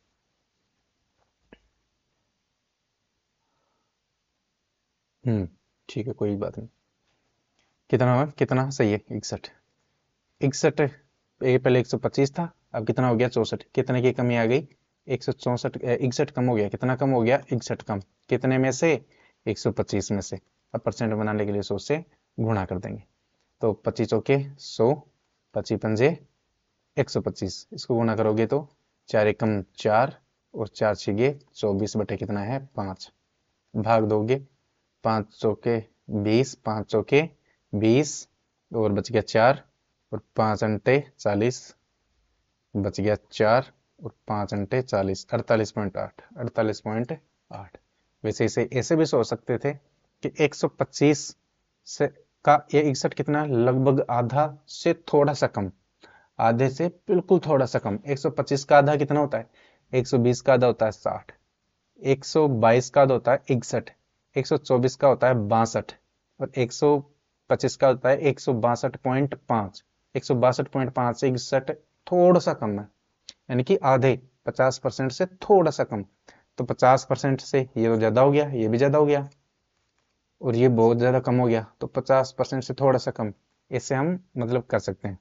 ठीक है, कोई बात नहीं। कितना हुआ? कितना सही है? 61। 61, ये पहले 125 था, अब कितना हो गया? 64। कितने की कमी आ गई? 164, 61 कम हो गया। कितना कम हो गया? 61 कम। कितने में से? 125 में से। अब परसेंट बनाने के लिए 100 से गुणा कर देंगे, तो 25 चौके 100, 25 पंजे 125। इसको गुणा करोगे तो 4 एकम 4 और 4 छिगे 24 बटे कितना है? 5। भाग दोगे 5 चौके 20, 5 चौके 20, और बच गया 4, और 5 अंटे 40, बच गया 4, और 5 अंटे 40, 48.8। 48.8। वैसे इसे ऐसे भी सोच सकते थे कि 125 से का ये 61 कितना, लगभग आधा से थोड़ा सा कम, आधे से बिल्कुल थोड़ा सा कम। 125 का आधा कितना होता है, 120 का आधा होता है 60, 122 का आधा होता है 61, 124 का होता है 62, और 125 का होता है 162.5। 162.5 से 61 थोड़ा सा कम है, यानी कि आधे, 50% से थोड़ा सा कम। तो 50% से ये तो ज्यादा हो गया, ये भी ज्यादा हो गया, और ये बहुत ज्यादा कम हो गया, तो 50% से थोड़ा सा कम, इससे हम मतलब कर सकते हैं।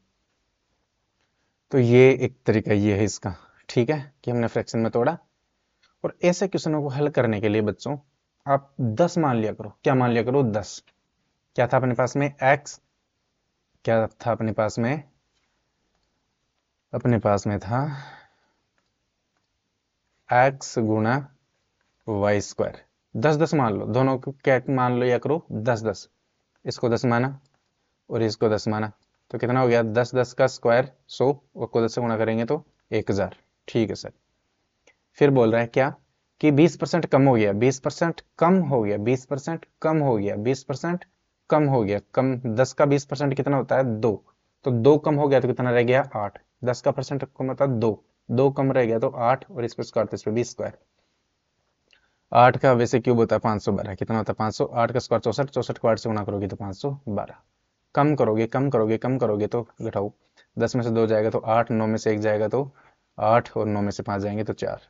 तो ये एक तरीका ये है इसका, ठीक है, कि हमने फ्रैक्शन में तोड़ा। और ऐसे क्वेश्चनों को हल करने के लिए बच्चों आप 10 मान लिया करो। क्या मान लिया करो, 10। क्या था अपने पास में, x, क्या था अपने पास में था x गुणा वाई स्क्वायर। 10 10 मान लो, दोनों को क्या मान लो या करो, 10 10। इसको 10 माना और इसको 10 माना, तो कितना हो गया, 10 10 का स्क्वायर 100, और को 10 से गुणा करेंगे तो 1000। ठीक है सर। फिर बोल रहा है क्या, कि 20% कम हो गया, 20% कम हो गया, 20% कम हो गया, 20% कम हो गया। कम 10 का 20% कितना होता है, 2। तो 2 कम हो गया तो कितना रह गया, 8। 10 का परसेंट कम होता है 2, 2 कम रह गया तो 8, और इस पर स्क्वायर तो इस पर 20 स्क्वायर। 8 का वैसे क्यूब होता है 512, कितना होता है 500, 8 का स्क्वायर 64, 64 को 8 से गुणा करोगे तो 512। कम करोगे कम करोगे कम करोगे तो घटाओ, 10 में से 2 जाएगा तो 8, 9 में से 1 जाएगा तो 8, और 9 में से 5 जाएंगे तो 4।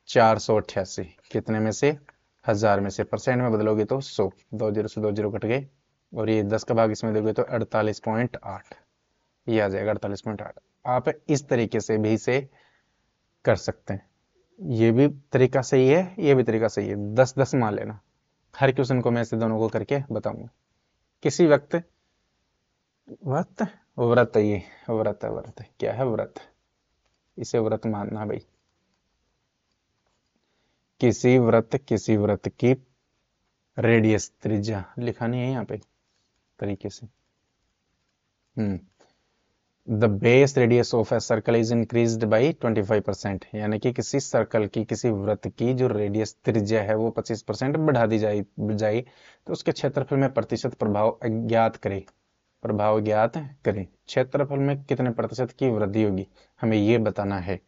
488, कितने में से, 1000 में से। परसेंट में बदलोगे तो 100, 2 जीरो से 2 जीरो कट गए, और ये 10 का भाग इसमें दोगे तो 48.8, ये आ जाएगा 48.8। आप इस तरीके से भी इसे कर सकते हैं, ये भी तरीका सही है, ये भी तरीका सही है। 10 10 मान लेना। हर क्वेश्चन को मैं ऐसे दोनों को करके बताऊंगा। किसी वक्त वक्त व्रत है, ये व्रत है, व्रत है, क्या है, व्रत। इसे व्रत मानना भाई। किसी व्रत की रेडियस, त्रिज्या लिखा नहीं है यहाँ पे तरीके से। The base radius of a circle is increased by 25%, यानी कि किसी सर्कल की, किसी वृत्त की जो रेडियस, त्रिज्या है, वो 25% बढ़ा दी जाए तो उसके क्षेत्रफल में प्रतिशत प्रभाव ज्ञात करें। प्रभाव ज्ञात करें, क्षेत्रफल में कितने प्रतिशत की वृद्धि होगी, हमें ये बताना है।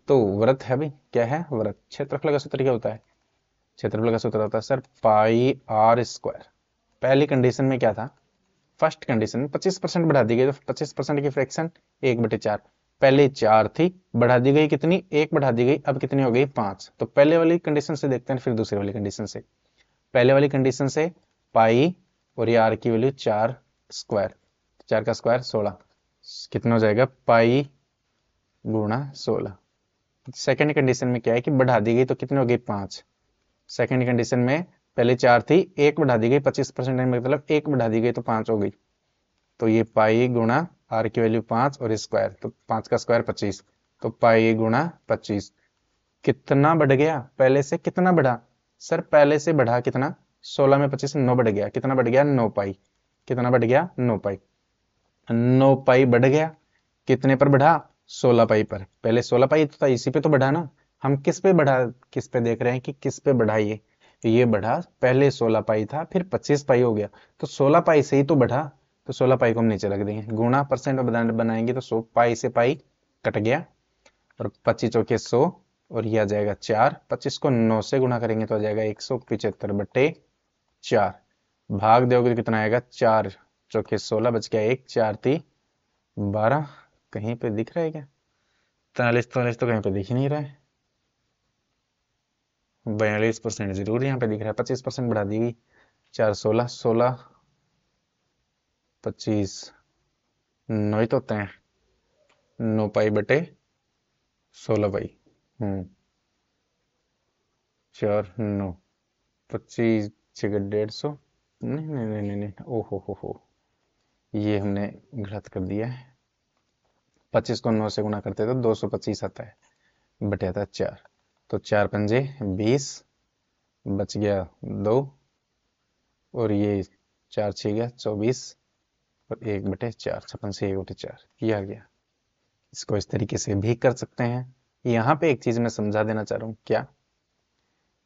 तो वृत्त है भाई, क्या है, वृत्त। क्षेत्रफल का सूत्र क्या होता है, क्षेत्रफल का सूत्र होता है सर पाई आर स्क्वायर। पहली कंडीशन में क्या था, फर्स्ट कंडीशन में 25% बढ़ा दी गई, तो 25% की फ्रैक्शन 1/4। पहले 4 थी, बढ़ा दी गई कितनी, 1 बढ़ा दी गई, अब कितनी हो गई, 5। तो पहले वाली कंडीशन से देखते हैं, फिर दूसरी वाली कंडीशन से। पहले वाली कंडीशन से पाई, और ये आर की वैल्यू 4 स्क्वायर, 4 का स्क्वायर 16, कितना हो जाएगा, पाई गुणा 16। सेकेंड कंडीशन में क्या है कि बढ़ा दी गई तो कितनी हो गई, 5। सेकेंड कंडीशन में पहले 4 थी, 1 बढ़ा दी गई, 25% मतलब 1 बढ़ा दी गई तो 5 हो गई। तो ये पाई गुणा आर की वैल्यू 5 और स्क्वायर, तो 5 का स्क्वायर 25, तो पाई गुणा 25। कितना बढ़ गया, पहले से कितना बढ़ा, सर पहले से बढ़ा कितना, 16 में 25 9 बढ़ गया, कितना बढ़ गया, 9 पाई। कितना बढ़ गया, 9 पाई। 9 पाई बढ़ गया, कितने पर बढ़ा, 16 पाई पर। पहले 16 पाई तो था, इसी पे तो बढ़ा ना। हम किस पे बढ़ा, किस पे देख रहे हैं कि किस पे बढ़ा, ये बढ़ा, पहले 16 पाई था, फिर 25 पाई हो गया, तो 16 पाई से ही तो बढ़ा। तो 16 पाई को हम नीचे रख देंगे, गुणा परसेंट बनाएंगे तो 100 पाई से पाई कट गया, और 25 चौके 100, और ये आ जाएगा 4। 25 को 9 से गुणा करेंगे तो आ जाएगा 175/4। भाग दोगे तो कितना आएगा, 4 चौके 16, बच गया 1, 4 ती 12। कहीं पे दिख रहा है क्या, 43 तो कहीं पे दिख ही नहीं रहा है। 42% जरूर यहाँ पे दिख रहा है, 25% बढ़ा दी गई। 4 16, 16 25, 9 ही तो होते हैं, 9 पाई बटे 16 पाई। 4 9, 25 छः 150, नहीं नहीं नहीं नहीं नहीं, हो, ये हमने गलत कर दिया है। 25 को 9 से गुणा करते तो 225 आता है, बटे आता है 4। तो 4 पंजे 20, बच गया 2, और ये 4 6 गया 24, और 1/4, 56 से 1/4, ये आ गया। इसको इस तरीके से भी कर सकते हैं। यहाँ पे एक चीज मैं समझा देना चाह रहा हूँ, क्या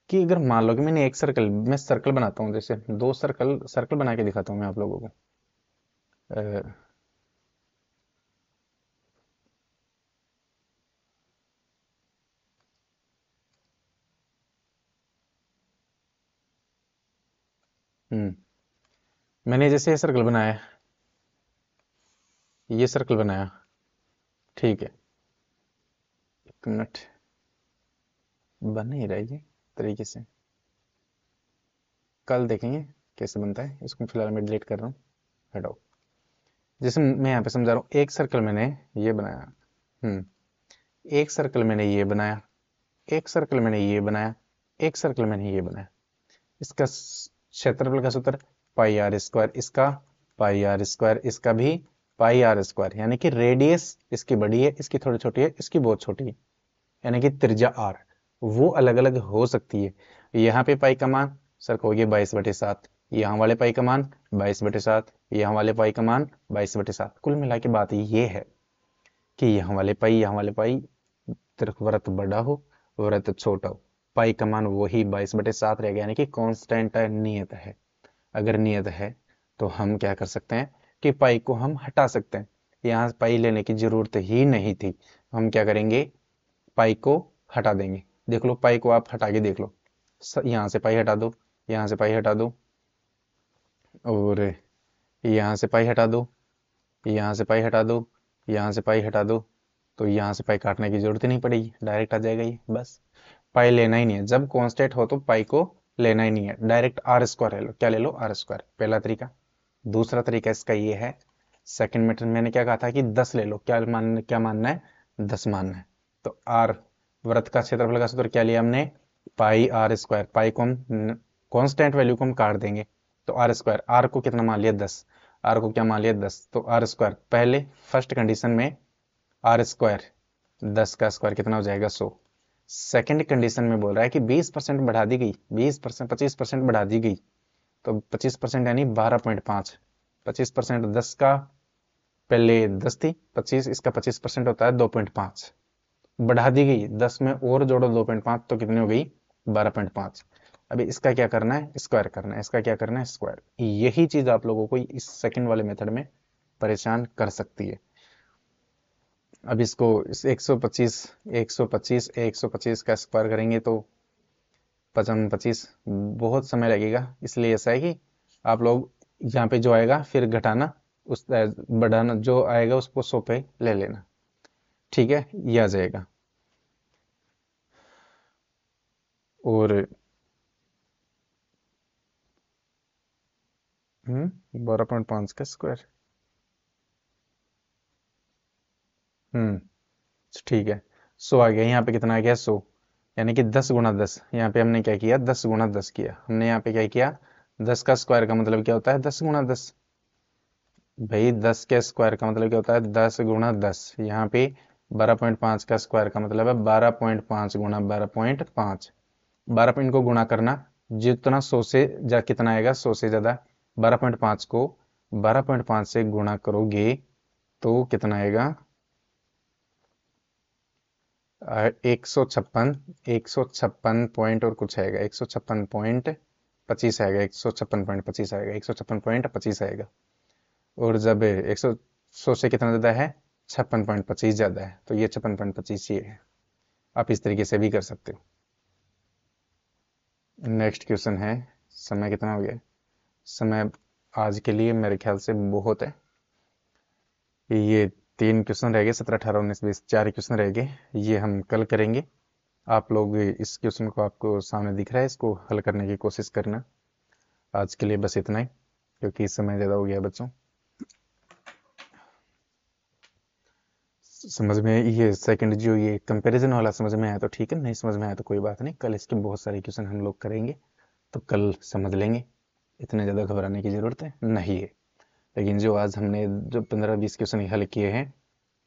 कि अगर मान लो कि मैंने एक सर्कल, मैं सर्कल बनाता हूँ, जैसे दो सर्कल सर्कल बना के दिखाता हूँ मैं आप लोगों को। अ, हम्म मैंने जैसे ये सर्कल बनाया, ये सर्कल बनाया, ठीक है, एक मिनट, बन नहीं रहा है ये तरीके से, कल देखेंगे कैसे बनता है, इसको फिलहाल मैं डिलीट कर रहा हूँ, हटाओ। जैसे मैं यहाँ पे समझा रहा हूँ, एक सर्कल मैंने ये बनाया, हम्म एक सर्कल मैंने ये बनाया, एक सर्कल मैंने ये बनाया, एक सर्कल मैंने ये बनाया। इसका क्षेत्रफल का सूत्र पाई आर स्क्वायर, इसका पाई आर स्क्वायर, इसका भी पाई आर स्क्वायर, यानी कि रेडियस इसकी बड़ी है, इसकी थोड़ी छोटी है, इसकी बहुत छोटी है, यानी कि त्रिज्या आर वो अलग अलग हो सकती है। यहाँ पे पाई का मान सर कहोगे 22/7, यहाँ वाले पाई का मान 22/7, यहाँ वाले पाई का मान 22/7। कुल मिला के बात ये है कि यहाँ वाले पाई, यहाँ वाले पाई, व्रत बड़ा हो व्रत छोटा हो, पाई का मान वही 22/7 रहेगा, यानी कि कांस्टेंट है, नियत है। अगर नियत है तो हम क्या कर सकते हैं कि पाई को हम हटा सकते हैं, यहाँ पाई लेने की जरूरत ही नहीं थी। हम क्या करेंगे, पाई को हटा देंगे। देख लो पाई को आप हटा के देख लो, यहाँ से पाई हटा दो, यहाँ से पाई हटा दो, और यहाँ से पाई हटा दो, यहाँ से पाई हटा दो, यहाँ से पाई हटा दो, तो यहाँ से पाई काटने की जरूरत ही नहीं पड़ेगी, डायरेक्ट आ जाएगा ये। बस पाई लेना ही नहीं है, जब कांस्टेंट हो तो पाई को लेना ही नहीं है, डायरेक्ट आर स्क्वायर ले लो। क्या ले लो, आर स्क्वायर, पहला तरीका। दूसरा तरीका इसका ये है, सेकंड मेथड मैंने क्या कहा था कि 10 ले लो, क्या मानना है, 10 मानना है। तो आर, वृत्त का क्षेत्रफल का सूत्र क्या लिया हमने, पाई आर स्क्वायर, पाई को हम कांस्टेंट वैल्यू को हम काट देंगे, तो आर स्क्वायर, आर को कितना मान लिया 10, आर को क्या मान लिया 10, तो आर स्क्वायर, पहले फर्स्ट कंडीशन में आर स्क्वायर 10 का स्क्वायर कितना हो जाएगा 100। सेकंड कंडीशन में बोल रहा है कि 20% बढ़ा दी गई, 20% 25% बढ़ा दी गई, तो 25% यानी 12.5, 25% 10 का, पहले 10 थी 25, इसका 25% होता है 2.5, बढ़ा दी गई 10 में और जोड़ो 2.5 तो कितनी हो गई 12.5। अभी इसका क्या करना है, स्क्वायर करना है, इसका क्या करना है, स्क्वायर। यही चीज आप लोगों को इस सेकंड वाले मेथड में परेशान कर सकती है। अब इसको इस 125 125 125 का स्क्वायर करेंगे तो 55 बहुत समय लगेगा, इसलिए ऐसा है कि आप लोग यहाँ पे जो आएगा फिर घटाना, उस बढ़ाना, जो आएगा उसको 100 पे ले लेना, ठीक है, ये आ जाएगा। और 12.5 का स्क्वायर, हम्म ठीक है, 100 आ गया, यहाँ पे कितना आ गया 100, यानी कि 10 × 10, यहाँ पे हमने क्या किया 10 × 10 किया, हमने यहाँ पे क्या किया 10 का स्क्वायर का मतलब क्या होता है 10 × 10, भाई 10 के स्क्वायर का मतलब क्या होता है 10 × 10, यहाँ पे 12.5 का स्क्वायर का मतलब है 12.5 × 12.5, 12 पॉइंट को गुणा करना, जितना 100 से कितना आएगा 100 से ज्यादा, 12.5 को 12.5 से गुणा करोगे तो कितना आएगा 156, 156 पॉइंट और कुछ आएगा, 156.25 आएगा, 156.25 आएगा, 156.25 आएगा। और जब 100 से कितना ज्यादा है 56.25 ज्यादा है, तो ये 56.25 ये है। आप इस तरीके से भी कर सकते हो। नेक्स्ट क्वेश्चन है, समय कितना हो गया, समय आज के लिए मेरे ख्याल से बहुत है, ये 3 क्वेश्चन रह गए, 17 18 19 20, 4 क्वेश्चन रह गए, ये हम कल करेंगे। आप लोग इस क्वेश्चन को आपको सामने दिख रहा है, इसको हल करने की कोशिश करना। आज के लिए बस इतना ही, क्योंकि समय ज़्यादा हो गया बच्चों। समझ में ये सेकंड जो ये कंपैरिजन वाला समझ में आया तो ठीक है, नहीं समझ में आया तो कोई बात नहीं, कल इसके बहुत सारे क्वेश्चन हम लोग करेंगे, तो कल समझ लेंगे, इतने ज़्यादा घबराने की ज़रूरत है नहीं है। लेकिन जो आज हमने जो 15-20 क्वेश्चन हल किए हैं,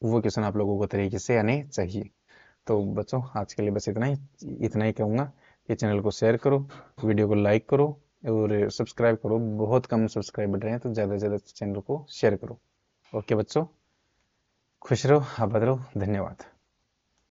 वो क्वेश्चन आप लोगों को तरीके से आने चाहिए। तो बच्चों आज के लिए बस इतना ही कहूँगा कि चैनल को शेयर करो, वीडियो को लाइक करो और सब्सक्राइब करो। बहुत कम सब्सक्राइबर रहे हैं, तो ज़्यादा से ज़्यादा चैनल को शेयर करो। ओके बच्चों, खुश रहो, आबाद रहो, धन्यवाद।